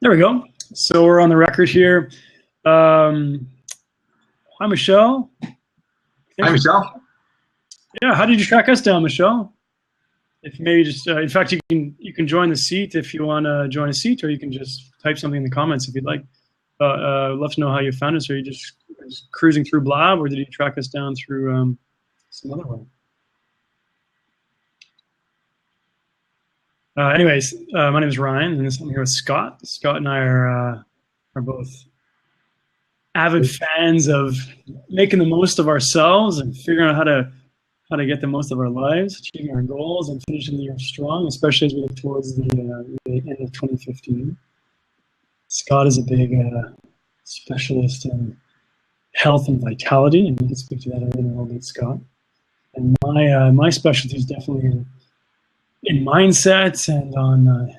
There we go. So we're on the record here. Hi, Michelle. Hi, Michelle. Yeah, how did you track us down, Michelle? If maybe just, in fact, you can join the seat if you want to join a seat, or you can just type something in the comments if you'd like. I'd love to know how you found us. Are you just cruising through Blab, or did you track us down through some other way? Anyways, my name is Ryan, and I'm here with Scott. Scott and I are both avid fans of making the most of ourselves and figuring out how to get the most of our lives, achieving our goals, and finishing the year strong, especially as we look towards the end of 2015. Scott is a big specialist in health and vitality, and we can speak to that in a little bit, Scott. And my specialty is definitely in mindsets and on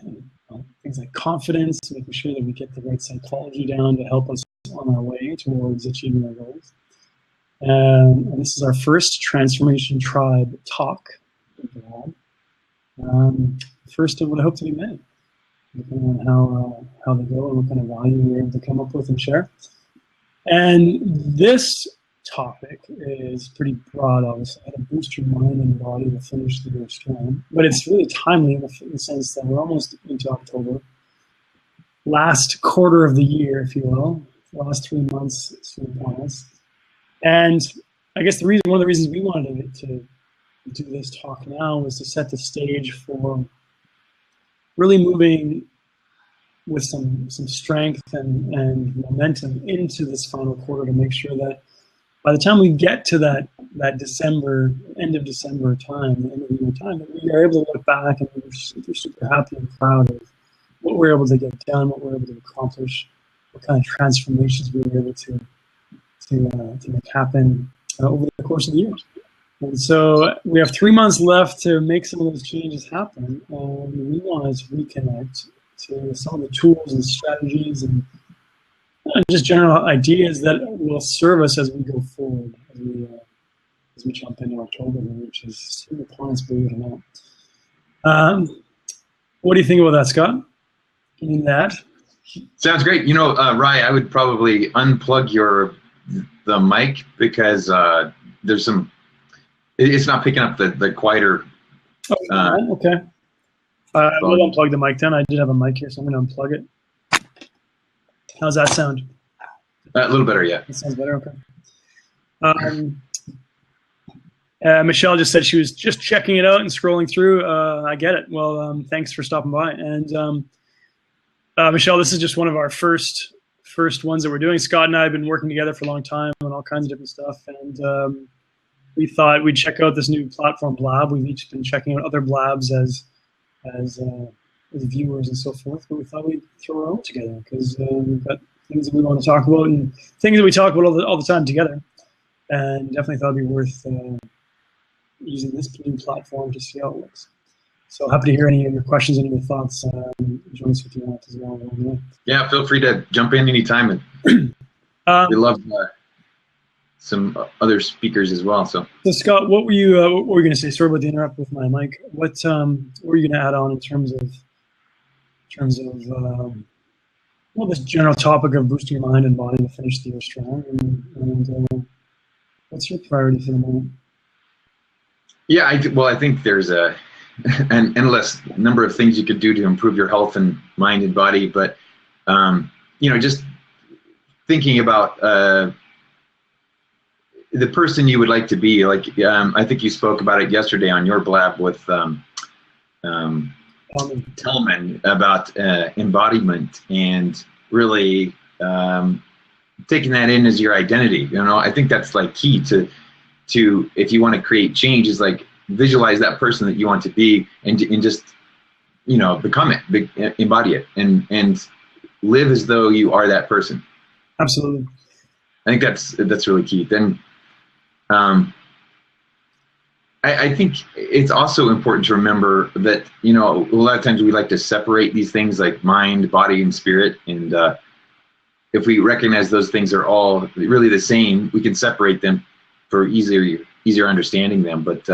things like confidence, making sure that we get the right psychology down to help us on our way towards achieving our goals. And this is our first Transformation Tribe talk. First of what I hope to be many, depending on how they go and what kind of value we're able to come up with and share. And this topic is pretty broad, obviously, how to boost your mind and body to finish the year strong. But it's really timely in the sense that we're almost into October. Last quarter of the year, if you will. The last 3 months soon upon us. And I guess one of the reasons we wanted to do this talk now was to set the stage for really moving with some strength and momentum into this final quarter to make sure that by the time we get to that December, end of December time, the end of the year time, that we are able to look back and we're super happy and proud of what we're able to get done, what we're able to accomplish, what kind of transformations we were able to make happen over the course of the year. And so we have 3 months left to make some of those changes happen. And we want to reconnect to some of the tools and strategies and just general ideas that will serve us as we go forward, as we jump into October, which is soon upon us, believe it or not. What do you think about that, Scott? In that? Sounds great. You know, Ryan, I would probably unplug the mic because there's some. It's not picking up the quieter. Okay. We'll unplug the mic then. I did have a mic here, so I'm going to unplug it. How's that sound? A little better, yeah. That sounds better, okay. Michelle just said she was just checking it out and scrolling through. I get it. Well, thanks for stopping by. And Michelle, this is just one of our first ones that we're doing. Scott and I have been working together for a long time on all kinds of different stuff. And we thought we'd check out this new platform, Blab. We've each been checking out other Blabs as viewers and so forth, but we thought we'd throw our own together because we've got things that we want to talk about and things that we talk about all the time together, and definitely thought it'd be worth using this new platform to see how it works. So happy to hear any of your questions, any of your thoughts. Join us if you want as well. Yeah, feel free to jump in anytime. And we love some other speakers as well. So Scott, what were you going to say? Sorry about the interrupt with my mic. What were you going to add on in terms of this general topic of boosting your mind and body to finish the year strong? And what's your priority for the moment? Yeah, I think there's an endless number of things you could do to improve your health and mind and body, but just thinking about the person you would like to be. Like I think you spoke about it yesterday on your Blab with Tillman about embodiment and really taking that in as your identity. You know, I think that's like key to if you want to create change, is like visualize that person that you want to be and just become it, embody it, and live as though you are that person. Absolutely. I think that's really key. Then I think it's also important to remember that, a lot of times we like to separate these things like mind, body, and spirit. And if we recognize those things are all really the same, we can separate them for easier understanding them. But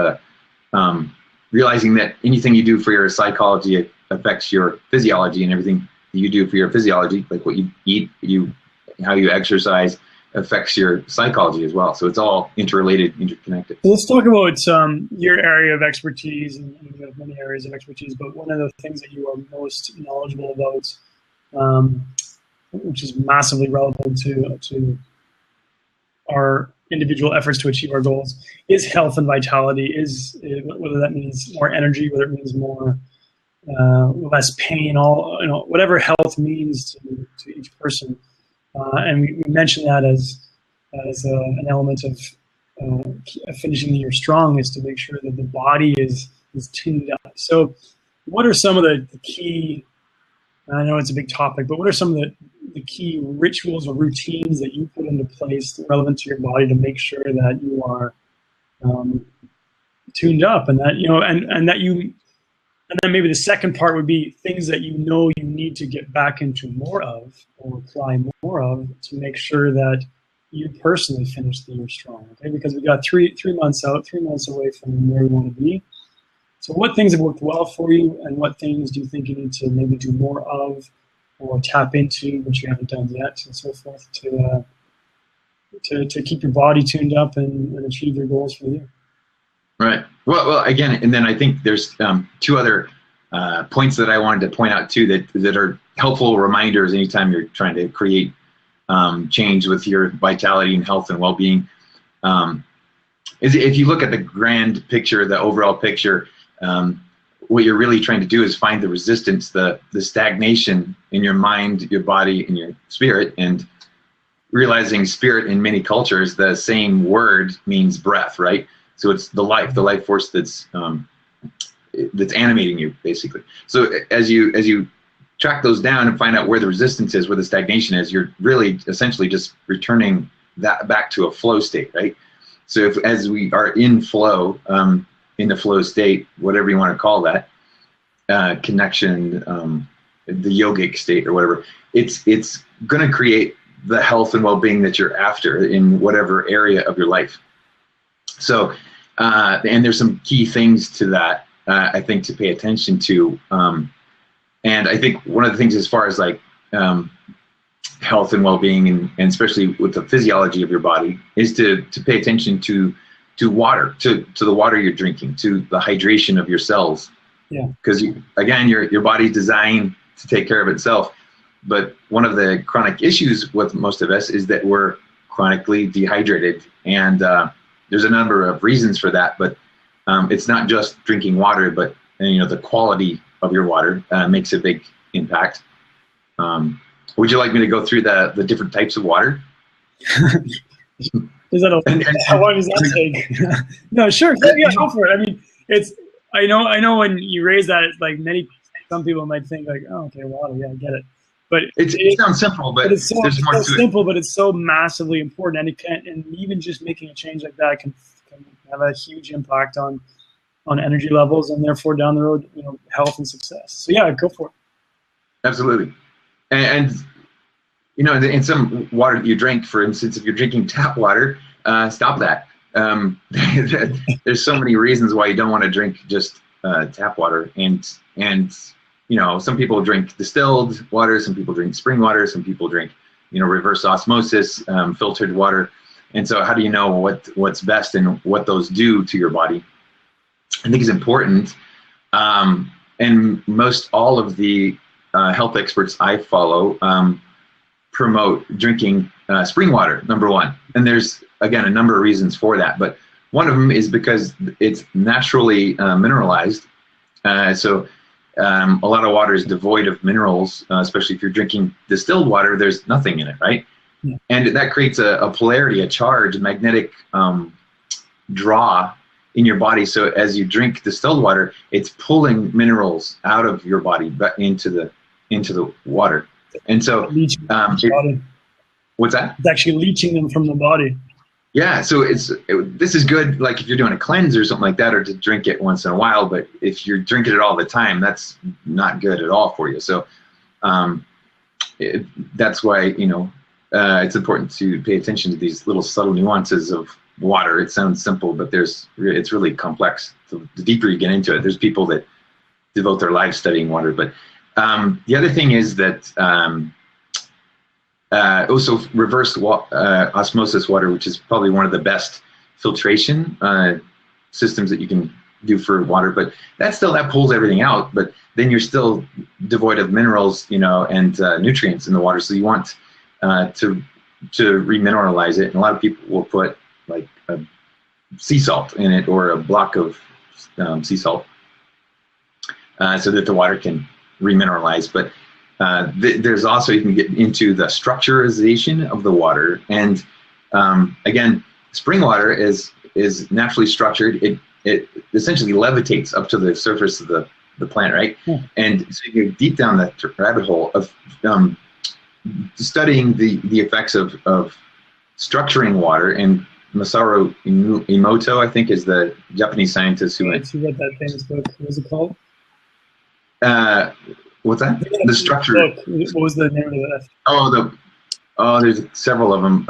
realizing that anything you do for your psychology affects your physiology, and everything you do for your physiology, like what you eat, how you exercise, affects your psychology as well. So it's all interrelated, interconnected. So let's talk about your area of expertise, and you have many areas of expertise, but one of the things that you are most knowledgeable about, which is massively relevant to our individual efforts to achieve our goals, is health and vitality. Whether that means more energy, whether it means more less pain, whatever health means to each person. And we mentioned that as an element of finishing the year strong, is to make sure that the body is tuned up. So what are some of the key, I know it's a big topic, but what are some of the key rituals or routines that you put into place relevant to your body to make sure that you are tuned up, and that and then maybe the second part would be things that you need to get back into more of or apply more of to make sure that you personally finish the year strong, okay? Because we got 3 months out, 3 months away from where we want to be. So what things have worked well for you, and what things do you think you need to maybe do more of or tap into, which you haven't done yet, and so forth, to keep your body tuned up and achieve your goals for the year? Right. Well, again, and then I think there's 2 other points that I wanted to point out too that are helpful reminders anytime you're trying to create change with your vitality and health and well-being. Is if you look at the grand picture, the overall picture, what you're really trying to do is find the resistance, the stagnation in your mind, your body, and your spirit, and realizing spirit in many cultures, the same word means breath, right? So it's the life force that's animating you, basically. So as you track those down and find out where the resistance is, where the stagnation is, you're really essentially just returning that back to a flow state, right? So as we are in the flow state, whatever you want to call that, connection, the yogic state or whatever, it's going to create the health and well-being that you're after in whatever area of your life. So, and there's some key things to that, I think, to pay attention to. And I think one of the things as far as like health and well-being, and especially with the physiology of your body, is to pay attention to water, to the water you're drinking, to the hydration of your cells. Yeah. Because again, your body's designed to take care of itself. But one of the chronic issues with most of us is that we're chronically dehydrated, and there's a number of reasons for that. But it's not just drinking water, but the quality of your water makes a big impact. Would you like me to go through the different types of water? How long does that take? No, sure. Yeah, go for it. I mean, I know when you raise that, it's like some people might think like, oh, okay, water, yeah, I get it. But it sounds simple, but it's there's more to it. Simple, but it's so massively important, and even just making a change like that can have a huge impact on energy levels, and therefore down the road, health and success. So yeah, go for it. Absolutely. And in some water that you drink, for instance, if you're drinking tap water, stop that. There's so many reasons why you don't want to drink just tap water, and some people drink distilled water, some people drink spring water, some people drink reverse osmosis, filtered water. And so how do you know what's best and what those do to your body? I think is important. And most all of the health experts I follow promote drinking spring water, number one. And there's, again, a number of reasons for that. But one of them is because it's naturally mineralized. So a lot of water is devoid of minerals, especially if you're drinking distilled water, there's nothing in it, right? Yeah. And that creates a polarity, a charge, a magnetic draw in your body. So as you drink distilled water, it's pulling minerals out of your body back into the water. And so, what's that? It's actually leaching them from the body. Yeah, so this is good, like if you're doing a cleanse or something like that, or to drink it once in a while. But if you're drinking it all the time, that's not good at all for you. So that's why it's important to pay attention to these little subtle nuances of water. It sounds simple, but it's really complex. So the deeper you get into it, there's people that devote their lives studying water. But The other thing is that also reverse osmosis water, which is probably one of the best filtration systems that you can do for water, but that pulls everything out, but then you're still devoid of minerals, and nutrients in the water. So you want to remineralize it, and a lot of people will put like a sea salt in it or a block of sea salt so that the water can remineralize. But there's also, you can get into the structurization of the water, and again, spring water is naturally structured. It essentially levitates up to the surface of the plant, right? Yeah. And so you go deep down that rabbit hole of studying the effects of structuring water. And Masaru Emoto, I think, is the Japanese scientist who went. You read that famous book. What was it called? What's that? The structure. Book. What was the name of that? There's several of them.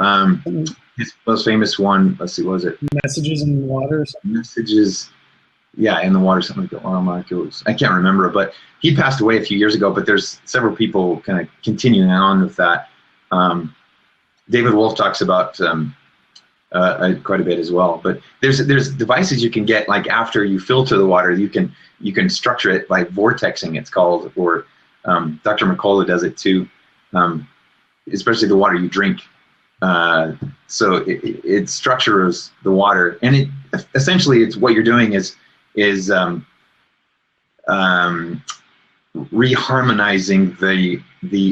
His most famous one, let's see, what was it? Messages in the Water or something? Messages, yeah, in the Water, something like that. Oil molecules. I can't remember, but he passed away a few years ago, but there's several people kind of continuing on with that. David Wolf talks about quite a bit as well. But there's devices you can get, like after you filter the water, you can structure it like vortexing, it's called, or Dr. Mercola does it too, especially the water you drink. So it structures the water, and essentially it's what you're doing is reharmonizing the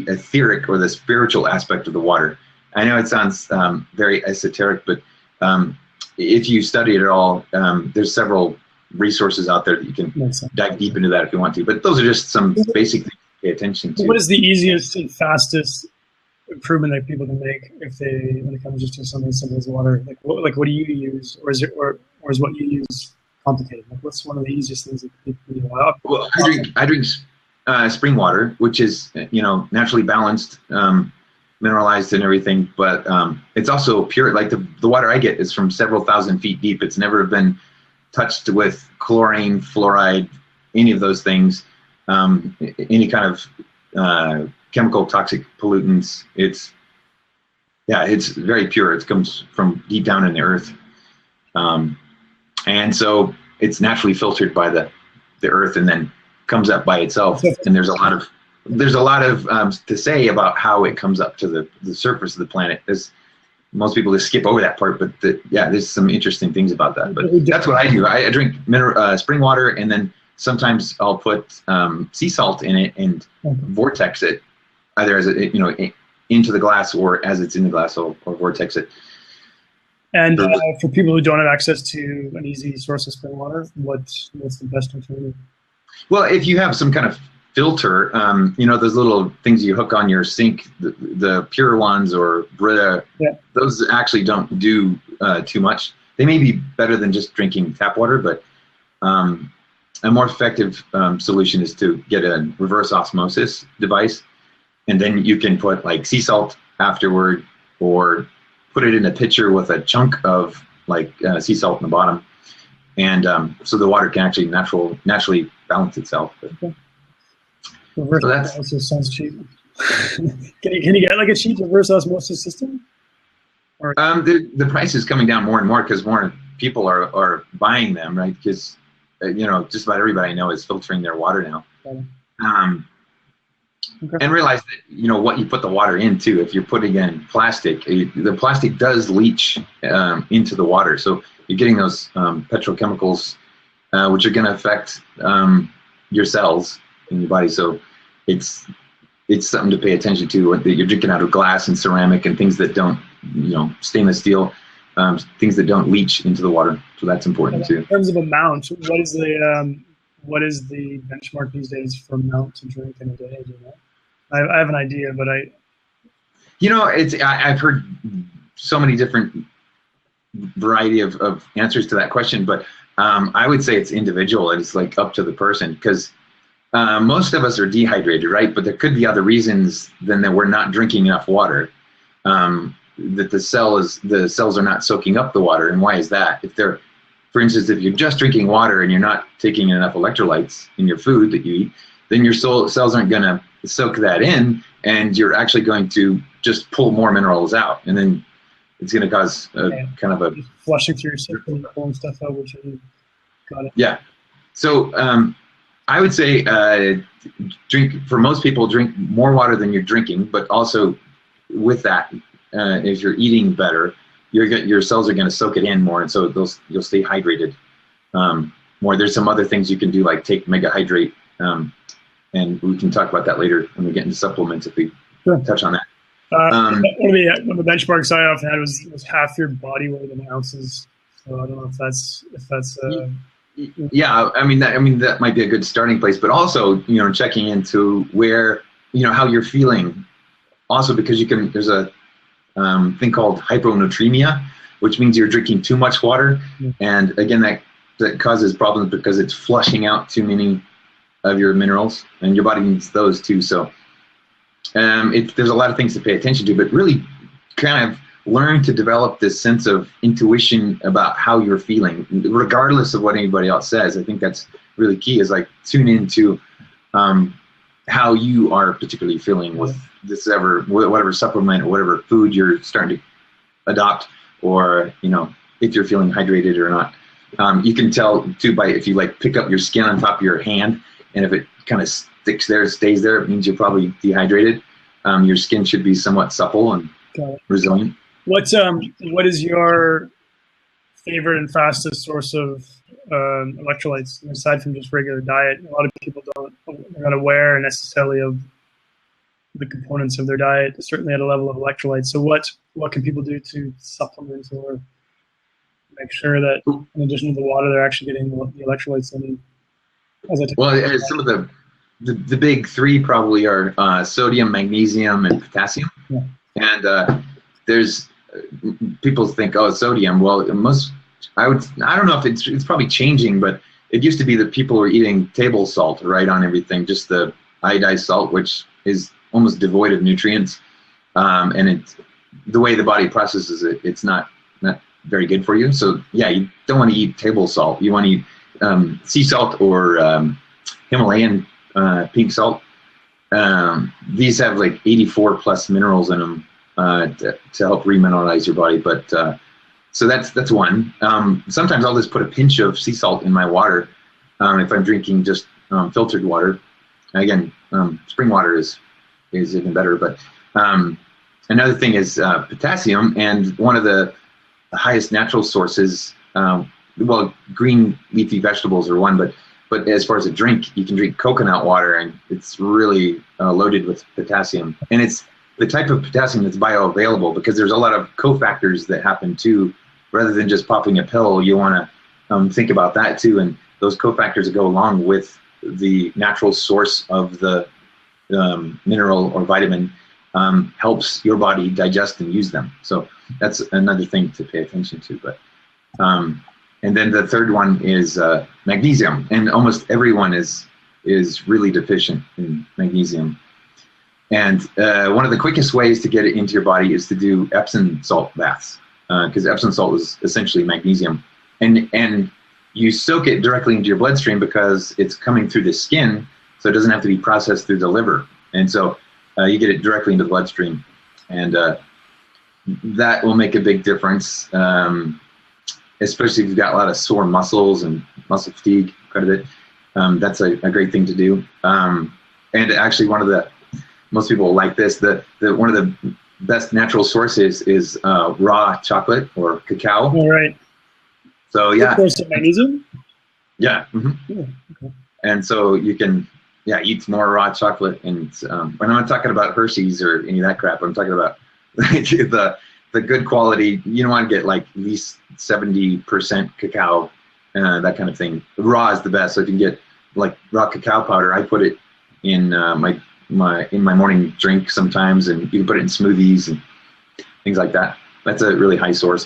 etheric or the spiritual aspect of the water. I know it sounds very esoteric, but if you study it at all, there's several resources out there that you can dive deep into that if you want to. But those are just some basic things to pay attention to. What is the easiest and fastest improvement that people can make when it comes just to something simple as water? Like what do you use, or is what you use complicated? Like what's one of the easiest things that people do? Well, I drink spring water, which is naturally balanced, mineralized and everything, but it's also pure. Like the water I get is from several thousand feet deep. It's never been touched with chlorine, fluoride, any of those things, any kind of chemical toxic pollutants. It's very pure. It comes from deep down in the earth, and so it's naturally filtered by the earth and then comes up by itself. And there's a lot of to say about how it comes up to the surface of the planet. Most people just skip over that part, but there's some interesting things about that. But that's what I do. I drink spring water, and then sometimes I'll put sea salt in it and vortex it, either as into the glass, or as it's in the glass, or vortex it. And for people who don't have access to an easy source of spring water, what's the best alternative? Well, if you have some kind of filter, those little things you hook on your sink, the pure ones or Brita, those actually don't do too much. They may be better than just drinking tap water, but a more effective solution is to get a reverse osmosis device, and then you can put like sea salt afterward, or put it in a pitcher with a chunk of like sea salt in the bottom, and so the water can actually naturally balance itself. Okay. Reverse osmosis sounds cheap. Can you get like a cheap reverse osmosis system? Or the price is coming down more and more because more people are buying them, right? Because just about everybody I know is filtering their water now. Okay. And realize that what you put the water into. If you're putting in plastic, the plastic does leach into the water, so you're getting those petrochemicals, which are going to affect your cells in your body. So it's something to pay attention to. That you're drinking out of glass and ceramic and things that don't, stainless steel, things that don't leach into the water. So that's important too. In terms of amount, what is the benchmark these days for amount to drink in a day? Do you know? I have an idea, but I've heard so many different variety of answers to that question, but I would say it's individual. It's like up to the person, because most of us are dehydrated, right? But there could be other reasons than that we're not drinking enough water. That the cells are not soaking up the water. And why is that? For instance, if you're just drinking water and you're not taking enough electrolytes in your food that you eat, then your cells aren't going to soak that in, and you're actually going to just pull more minerals out, and then it's going to cause kind of a just flushing through your system and pulling stuff out, which you got it. Yeah. So I would say for most people, drink more water than you're drinking, but also with that, if you're eating better, your cells are going to soak it in more, and so you'll stay hydrated more. There's some other things you can do, like take Mega Hydrate, and we can talk about that later when we get into supplements if we touch on that. One of the benchmarks I often had was half your body weight in ounces. So I don't know if that's yeah. I mean that might be a good starting place, but also checking into where how you're feeling. Also, because there's a thing called hyponatremia, which means you're drinking too much water, and again that causes problems because it's flushing out too many of your minerals, and your body needs those too. So there's a lot of things to pay attention to, but really kind of learn to develop this sense of intuition about how you're feeling, regardless of what anybody else says. I think that's really key, is like tune into how you are particularly feeling with whatever supplement or whatever food you're starting to adopt, or if you're feeling hydrated or not. You can tell too by if you pick up your skin on top of your hand, and if it kind of sticks there, stays there, it means you're probably dehydrated. Your skin should be somewhat supple and resilient. What is your favorite and fastest source of electrolytes aside from just regular diet? A lot of people they're not aware necessarily of the components of their diet, certainly at a level of electrolytes. So what can people do to supplement or make sure that in addition to the water, they're actually getting the electrolytes they need? Well, some of the big three probably are sodium, magnesium, and potassium. Yeah. And there's people think, sodium. Well, I don't know if it's probably changing, but it used to be that people were eating table salt right on everything, just the iodized salt, which is almost devoid of nutrients, and the way the body processes it, it's not very good for you. So yeah, you don't want to eat table salt. You want to eat sea salt or Himalayan pink salt. These have 84 plus minerals in them to help remineralize your body. But so that's one. Sometimes I'll just put a pinch of sea salt in my water if I'm drinking just filtered water. Again, spring water is even better. But another thing is potassium, and one of the highest natural sources. Green leafy vegetables are one, but as far as a drink, you can drink coconut water, and it's really loaded with potassium. And it's the type of potassium that's bioavailable, because there's a lot of cofactors that happen too. Rather than just popping a pill, you want to think about that too. And those cofactors that go along with the natural source of the mineral or vitamin helps your body digest and use them. So that's another thing to pay attention to. But and then the third one is magnesium, and almost everyone is really deficient in magnesium. And one of the quickest ways to get it into your body is to do Epsom salt baths, because Epsom salt is essentially magnesium, and you soak it directly into your bloodstream because it's coming through the skin, so it doesn't have to be processed through the liver, and so you get it directly into the bloodstream, and that will make a big difference. Especially if you've got a lot of sore muscles and muscle fatigue, quite a bit. That's a great thing to do. And actually, most people like this. One of the best natural sources is raw chocolate or cacao. All right. So yeah. Source of magnesium. Yeah. Mm-hmm. Yeah. Okay. And so you can eat more raw chocolate. And when I'm not talking about Hershey's or any of that crap, I'm talking about the good quality. You don't want to get at least 70% cacao, that kind of thing. Raw is the best. So if you can get raw cacao powder, I put it in my morning drink sometimes, and you can put it in smoothies and things like that. That's a really high source.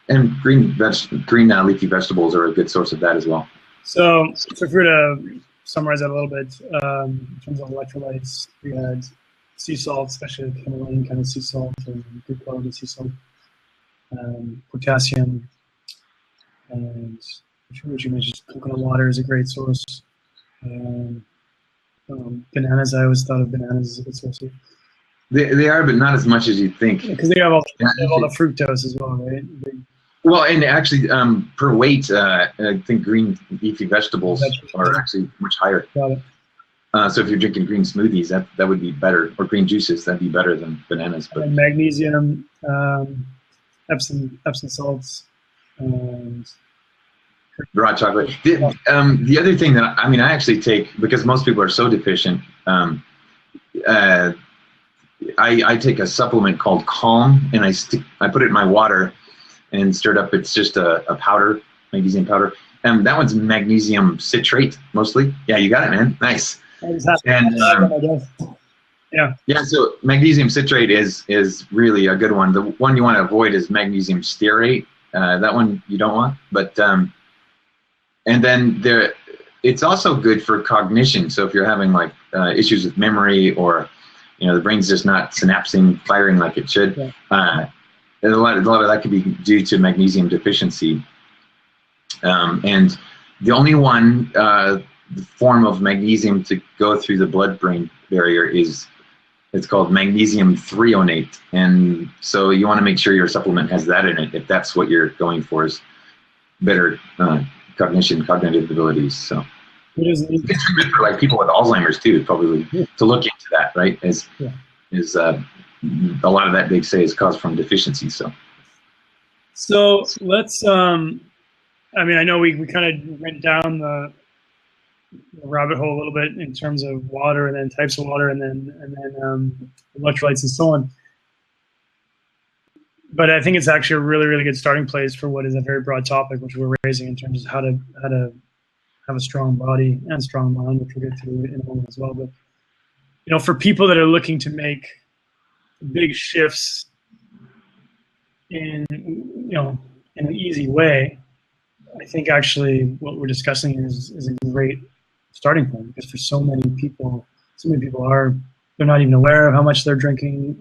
And green leafy vegetables are a good source of that as well. So if we were to summarize that a little bit, in terms of electrolytes, we had sea salt, especially Himalayan kind of sea salt, and good quality sea salt, potassium, and which you mentioned, coconut water is a great source. Bananas, I always thought of bananas as a good source of, They are, but not as much as you think. because they have all the fructose as well, right? Well, and actually, per weight, I think green leafy vegetables are actually much higher. Got it. So if you're drinking green smoothies, that would be better, or green juices, that'd be better than bananas. But and magnesium, Epsom salts, and raw chocolate. The other thing that I actually take, because most people are so deficient, I take a supplement called Calm, and I put it in my water and stir it up. It's just a powder, magnesium powder. That one's magnesium citrate mostly. Yeah, you got it, man. Nice. And yeah. So magnesium citrate is really a good one. The one you want to avoid is magnesium stearate. That one you don't want. But and then it's also good for cognition. So if you're having like issues with memory, or the brain's just not synapsing, firing like it should, a lot of that could be due to magnesium deficiency. And the only one form of magnesium to go through the blood-brain barrier it's called magnesium threonate, and so you want to make sure your supplement has that in it if that's what you're going for, is better cognitive abilities. So it's good for like people with Alzheimer's too, probably to look into that, right? Is a lot of that they say is caused from deficiency. So let's I know we kind of went down the rabbit hole a little bit in terms of water, and then types of water, and then electrolytes and so on. But I think it's actually a really, really good starting place for what is a very broad topic, which we're raising in terms of how to have a strong body and strong mind, which we'll get to in a moment as well. But for people that are looking to make big shifts in an easy way, I think actually what we're discussing is a great starting point, because for so many people they're not even aware of how much they're drinking,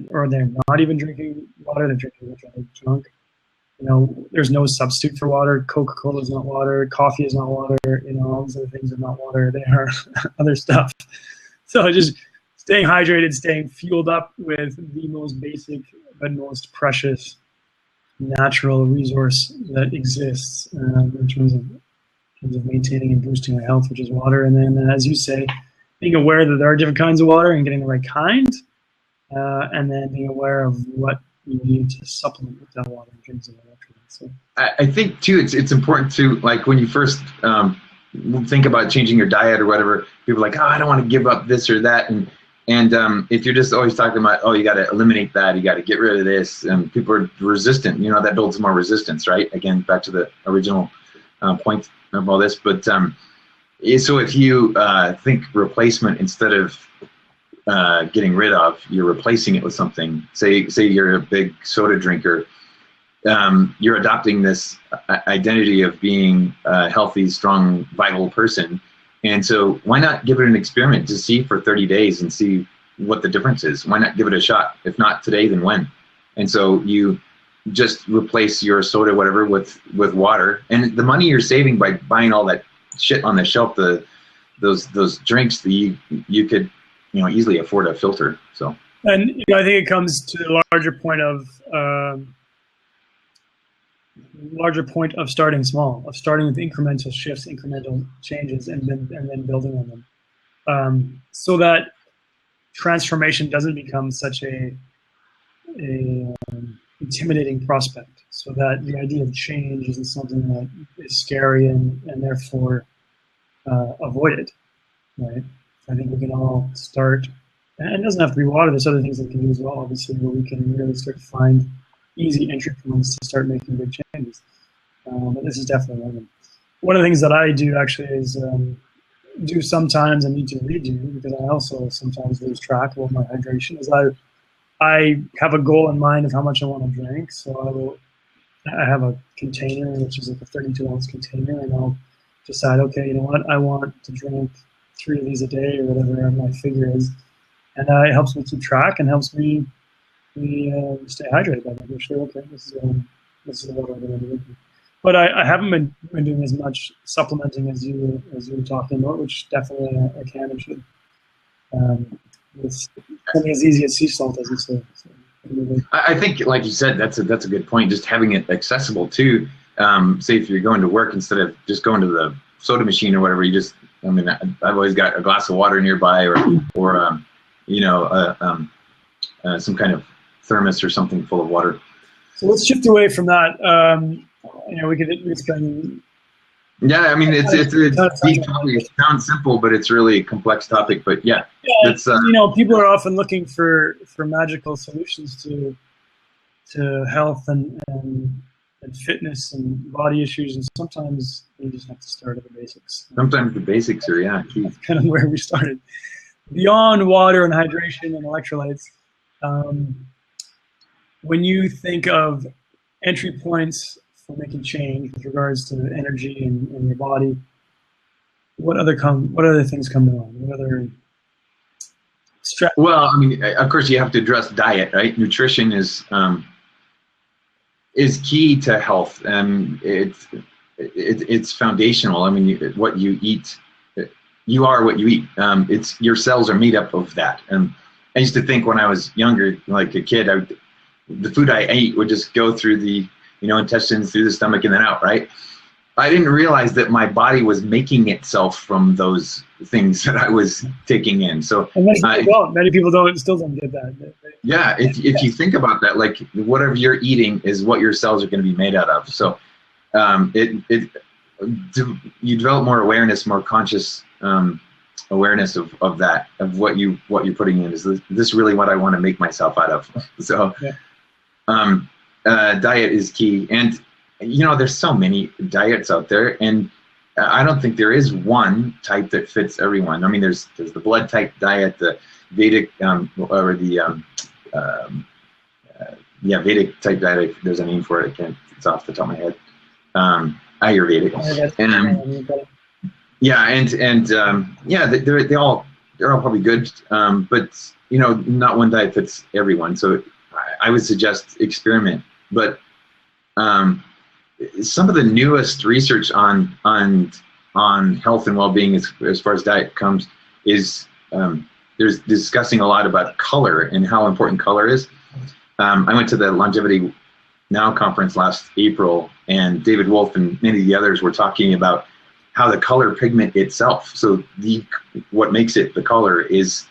or they're not even drinking water. They're drinking junk. There's no substitute for water. Coca-Cola is not water. Coffee is not water. All these other things are not water. They are other stuff. So just staying hydrated, staying fueled up with the most basic but most precious natural resource that exists in terms of maintaining and boosting our health, which is water. And then, as you say, being aware that there are different kinds of water and getting the right kind, and then being aware of what you need to supplement with that water in terms of electrolytes. So I think too, it's important to, like, when you first think about changing your diet or whatever, people are like, I don't want to give up this or that, and if you're just always talking about, you got to eliminate that, you got to get rid of this, and people are resistant, that builds more resistance, right? Again, back to the original point of all this. But so if you think replacement instead of getting rid of, you're replacing it with something. Say you're a big soda drinker, you're adopting this identity of being a healthy, strong, vital person. And so why not give it an experiment to see for 30 days and see what the difference is? Why not give it a shot? If not today, then when? And so you just replace your soda, whatever, with water. And the money you're saving by buying all that shit on the shelf, those drinks that you could easily afford a filter. So, and I think it comes to the larger point of starting small, of starting with incremental shifts, incremental changes, and then building on them, so that transformation doesn't become such a intimidating prospect, so that the idea of change isn't something that is scary and therefore avoided, right? I think we can all start, and it doesn't have to be water, there's other things that we can do as well, obviously, where we can really start to find easy entry points to start making big changes. But this is definitely one of them. One of the things that I do actually is do sometimes and need to redo, because I also sometimes lose track of my hydration, is I have a goal in mind of how much I want to drink. So I have a container, which is like a 32-ounce container, and I'll decide, okay, you know what, I want to drink 3 of these a day or whatever my figure is. And it helps me keep track and helps me stay hydrated by making sure, okay, this is the water I'm going to be drinking. But I haven't been doing as much supplementing as you were talking about, which definitely I can and should. It's something as easy as sea salt, as you say. So, I think, like you said, that's a good point. Just having it accessible too. Say if you're going to work, instead of just going to the soda machine or whatever, you just, I mean, I've always got a glass of water nearby, or you know, some kind of thermos or something full of water. So let's shift away from that. You know, we could explain. Yeah, I mean, it's deep topic. It sounds simple, but it's really a complex topic. But yeah, it's you know, people are often looking for magical solutions to health and fitness and body issues, and sometimes you just have to start at the basics. Sometimes the basics are key. That's kind of where we started. Beyond water and hydration and electrolytes, when you think of entry points for making change with regards to energy in your body, what other things come to mind? What other Well, I mean, of course, you have to address diet, right? Nutrition is key to health, and it's foundational. I mean, what you eat, you are what you eat. It's your cells are made up of that. And I used to think when I was younger, like a kid, the food I ate would just go through the intestines, through the stomach, and then out, right? I didn't realize that my body was making itself from those things that I was taking in. So many people still don't get that. Yeah, if you think about that, like whatever you're eating is what your cells are going to be made out of. So you develop more awareness, more conscious awareness of that, of what you're putting in. Is this really what I want to make myself out of? So diet is key. And there's so many diets out there, and I don't think there is one type that fits everyone. I mean, there's the blood type diet, the Vedic or the Vedic type diet. There's a name for it. It's off the top of my head. Ayurvedic. They're all probably good, but not one diet fits everyone. So I would suggest experiment. But some of the newest research on health and well-being as far as diet comes is there's discussing a lot about color and how important color is. I went to the Longevity Now conference last April, and David Wolf and many of the others were talking about how the color pigment itself, so what makes it the color, is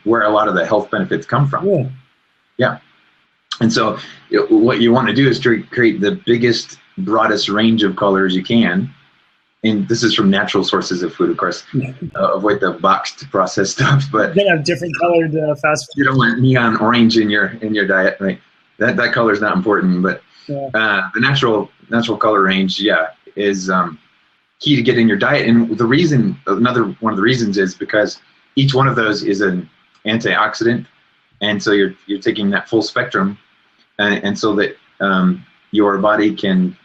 where a lot of the health benefits come from. Yeah. And so what you want to do is to create the biggest, broadest range of colors you can. And this is from natural sources of food, of course. Avoid the boxed processed stuff. But you have different colored fast food. You don't want neon orange in your diet, right? That color is not important, but the natural color range, is key to get in your diet. And the reason, another one of the reasons, is because each one of those is an antioxidant, and so you're taking that full spectrum. And so that your body can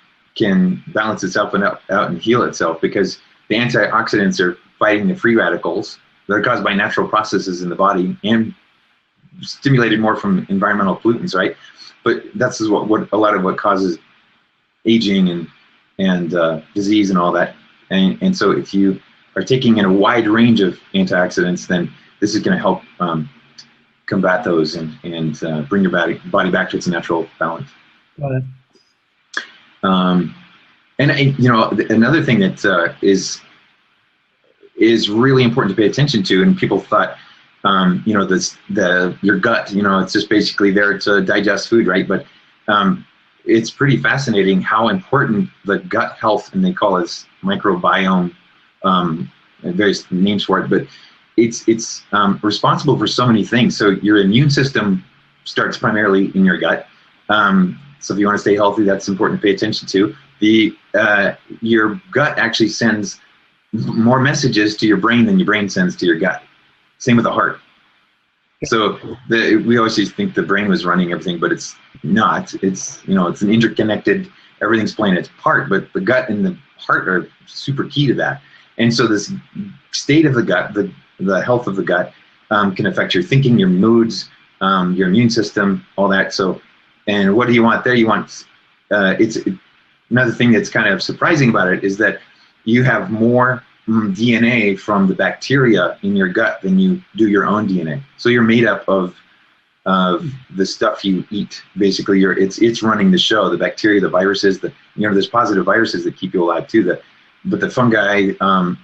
balance itself out and heal itself, because the antioxidants are fighting the free radicals that are caused by natural processes in the body and stimulated more from environmental pollutants, right? But that's what a lot of what causes aging and disease and all that. And so if you are taking in a wide range of antioxidants, then this is going to help combat those and bring your body back to its natural balance. Got it. And another thing that is really important to pay attention to, and people thought, your gut, it's just basically there to digest food, right? But it's pretty fascinating how important the gut health, and they call it microbiome, various names for it, but it's responsible for so many things. So your immune system starts primarily in your gut. So if you want to stay healthy, that's important to pay attention to. Your gut actually sends more messages to your brain than your brain sends to your gut. Same with the heart. So we always think the brain was running everything, but it's not. It's it's an interconnected. Everything's playing its part, but the gut and the heart are super key to that. And so this state of the gut, the health of the gut, can affect your thinking, your moods, your immune system, all that. So, and what do you want there? You want another thing that's kind of surprising about it is that you have more DNA from the bacteria in your gut than you do your own DNA. So you're made up of the stuff you eat. Basically, it's running the show. The bacteria, the viruses, there's positive viruses that keep you alive too. But the fungi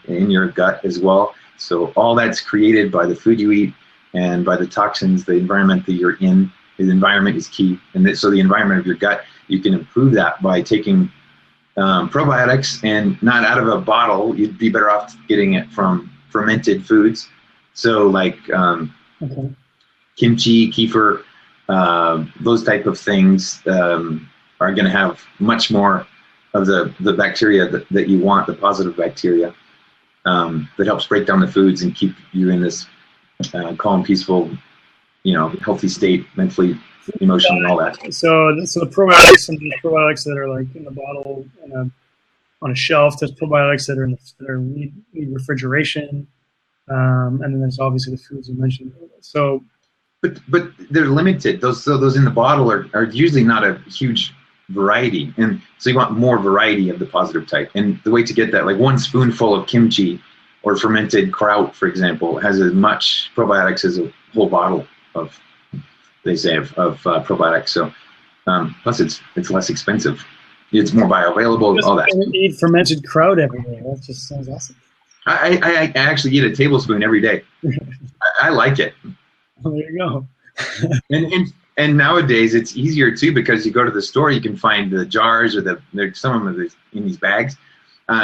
in your gut as well. So all that's created by the food you eat and by the toxins, the environment that you're in. The environment is key, and so the environment of your gut, you can improve that by taking probiotics, and not out of a bottle. You'd be better off getting it from fermented foods. So like kimchi, kefir, those type of things are going to have much more of the bacteria that you want, the positive bacteria that helps break down the foods and keep you in this calm, peaceful, healthy state, mentally, emotionally, and all that. So the probiotics, and the probiotics that are like in the bottle on a shelf. There's probiotics that need refrigeration, and then there's obviously the foods you mentioned. So, but they're limited. Those in the bottle are usually not a huge variety, and so you want more variety of the positive type. And the way to get that, like 1 spoonful of kimchi or fermented kraut, for example, has as much probiotics as a whole bottle of probiotics. So plus it's less expensive, it's more bioavailable, all that. Eat fermented kraut every day. That just sounds awesome. I actually eat a tablespoon every day. I like it. Well, there you go. and nowadays it's easier too, because you go to the store, you can find the jars or some of them in these bags.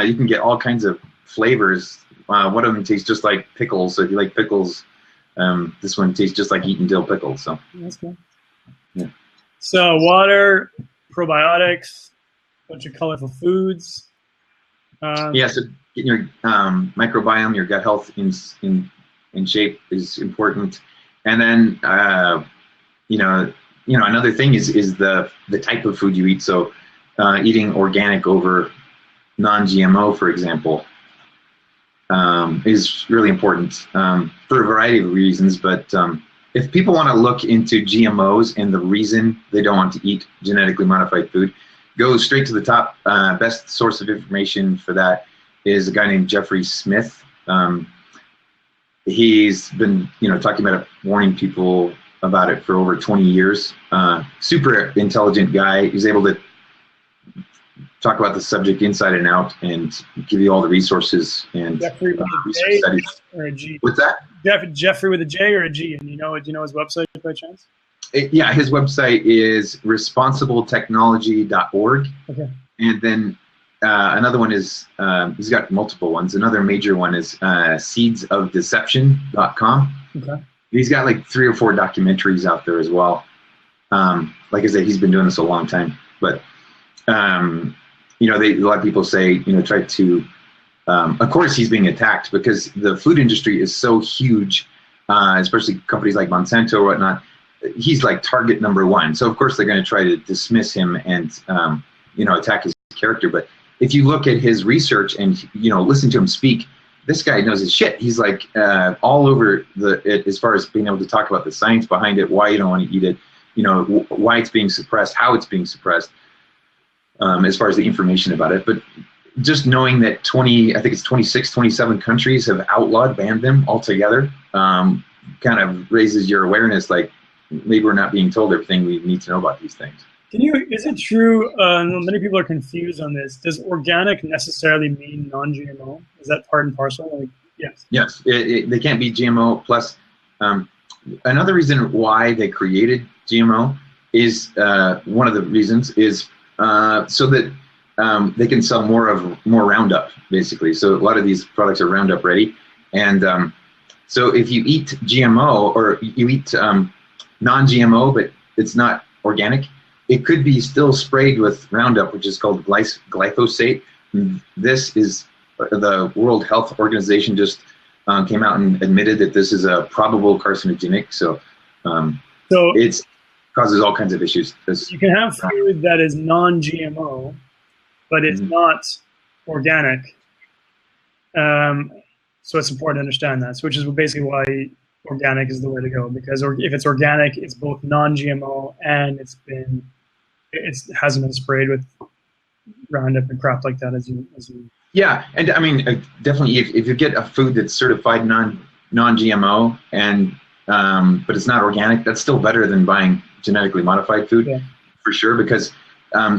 You can get all kinds of flavors. One of them tastes just like pickles. So if you like pickles, this one tastes just like eating dill pickles. So that's cool. Yeah. So water, probiotics, bunch of colorful foods. So getting your microbiome, your gut health in shape is important. And then another thing is the type of food you eat. So eating organic over non-GMO, for example, is really important for a variety of reasons. But if people want to look into GMOs and the reason they don't want to eat genetically modified food, go straight to the top. Best source of information for that is a guy named Jeffrey Smith. He's been talking about it, warning people about it for over 20 years. Super intelligent guy. He's able to talk about the subject inside and out and give you all the resources and Jeffrey with a research J studies. or a G? What's that? Jeffrey with a J or a G? And do you know his website by chance? His website is responsibletechnology.org. Okay. And then another one is, he's got multiple ones. Another major one is seedsofdeception.com. Okay. He's got like 3 or 4 documentaries out there as well. Like I said, he's been doing this a long time. But, a lot of people say, try to, of course he's being attacked because the food industry is so huge, especially companies like Monsanto or whatnot. He's like target number 1. So of course they're going to try to dismiss him and, attack his character. But if you look at his research and, listen to him speak, this guy knows his shit. He's like all over it as far as being able to talk about the science behind it, why you don't want to eat it, why it's being suppressed, how it's being suppressed, as far as the information about it. But just knowing that 26, 27 countries have banned them altogether, kind of raises your awareness, like maybe we're not being told everything we need to know about these things. Is it true, many people are confused on this, does organic necessarily mean non-GMO? Is that part and parcel? Yes. Yes, they can't be GMO. Plus, another reason why they created GMO is, one of the reasons is so that they can sell more Roundup, basically. So a lot of these products are Roundup ready. And so if you eat GMO or you eat non-GMO, but it's not organic, it could be still sprayed with Roundup, which is called glyphosate. This is, the World Health Organization just came out and admitted that this is a probable carcinogenic. So it causes all kinds of issues. You can have food that is non-GMO, but it's not organic. So it's important to understand that, which is basically why organic is the way to go. Because if it's organic, it's both non-GMO and it hasn't been sprayed with Roundup and crap like that as you. Yeah, and I mean, definitely, if you get a food that's certified non-GMO and but it's not organic, that's still better than buying genetically modified food, for sure. Because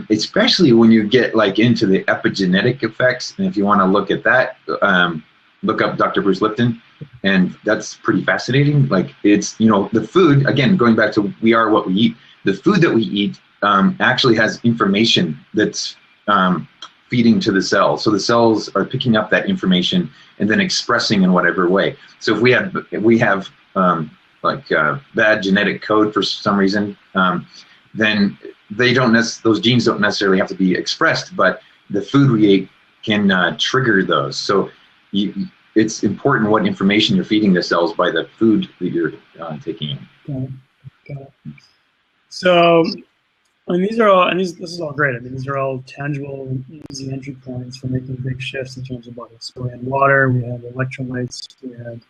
especially when you get like into the epigenetic effects, and if you want to look at that, look up Dr. Bruce Lipton, and that's pretty fascinating. Like, it's, you know, the food, again, going back to we are what we eat. The food that we eat actually has information that's feeding to the cells. So the cells are picking up that information and then expressing in whatever way. So if we have bad genetic code for some reason, then those genes don't necessarily have to be expressed, but the food we ate can trigger those. So it's important what information you're feeding the cells by the food that you're taking in. Got it. So, I mean, these are all, and this is all great. I mean, these are all tangible and easy entry points for making big shifts in terms of body. So we had water, we had electrolytes, we had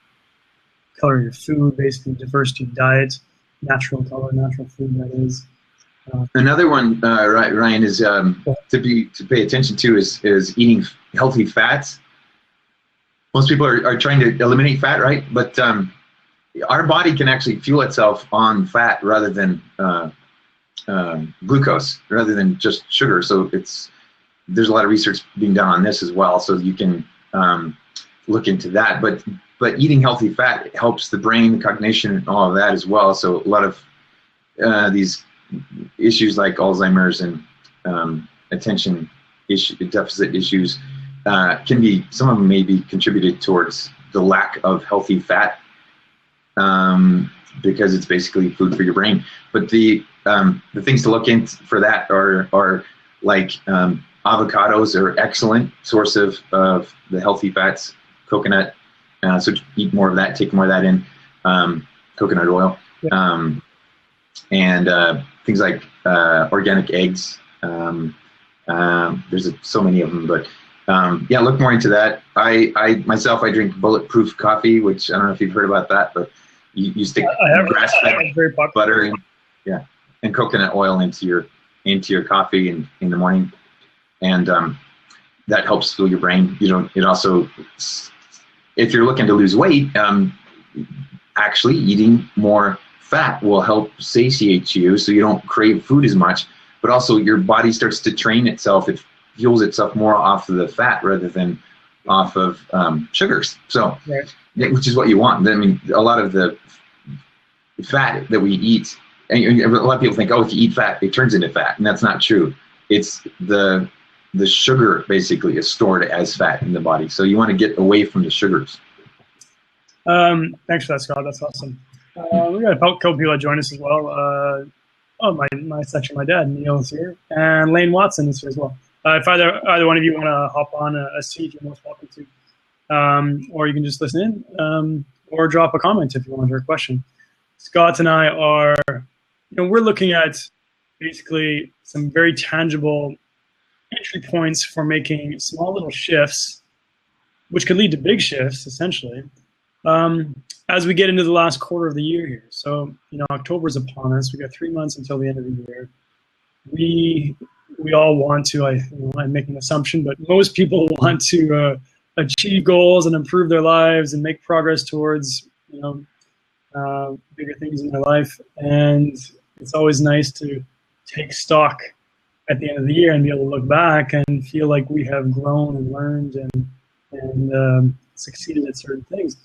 color of your food, basically diversity of diet, natural color, natural food, that is. Another one, Ryan, is to pay attention to is eating healthy fats. Most people are trying to eliminate fat, right? But our body can actually fuel itself on fat rather than glucose, rather than just sugar. So there's a lot of research being done on this as well. So you can look into that. But eating healthy fat helps the brain, the cognition, and all of that as well. So a lot of these issues like Alzheimer's and attention deficit issues can be, some of them may be contributed towards the lack of healthy fat, because it's basically food for your brain. But the things to look in for that are like avocados are excellent source of the healthy fats. Coconut, so eat more of that, take more of that in. Coconut oil, and things like organic eggs. There's so many of them, but yeah, look more into that. I myself drink bulletproof coffee, which I don't know if you've heard about that, but you stick grass-fed butter and coconut oil into your coffee in the morning, and that helps fuel your brain. It also, if you're looking to lose weight, actually eating more fat will help satiate you, so you don't crave food as much. But also, your body starts to train itself; it fuels itself more off of the fat rather than off of sugars. So, which is what you want. I mean, a lot of the fat that we eat, and a lot of people think, oh, if you eat fat, it turns into fat, and that's not true. It's the sugar basically is stored as fat in the body. So you want to get away from the sugars. Thanks for that, Scott. That's awesome. We got a couple people that joined us as well. My section, my dad, Neil, is here, and Lane Watson is here as well. If either one of you want to hop on a seat, you're most welcome to, or you can just listen in, or drop a comment if you want your question. Scott and I are, we're looking at basically some very tangible entry points for making small little shifts, which could lead to big shifts, essentially, as we get into the last quarter of the year here. So, October is upon us. We got 3 months until the end of the year. We all want to, I'm making an assumption, but most people want to achieve goals and improve their lives and make progress towards, bigger things in their life. And it's always nice to take stock at the end of the year and be able to look back and feel like we have grown and learned and succeeded at certain things.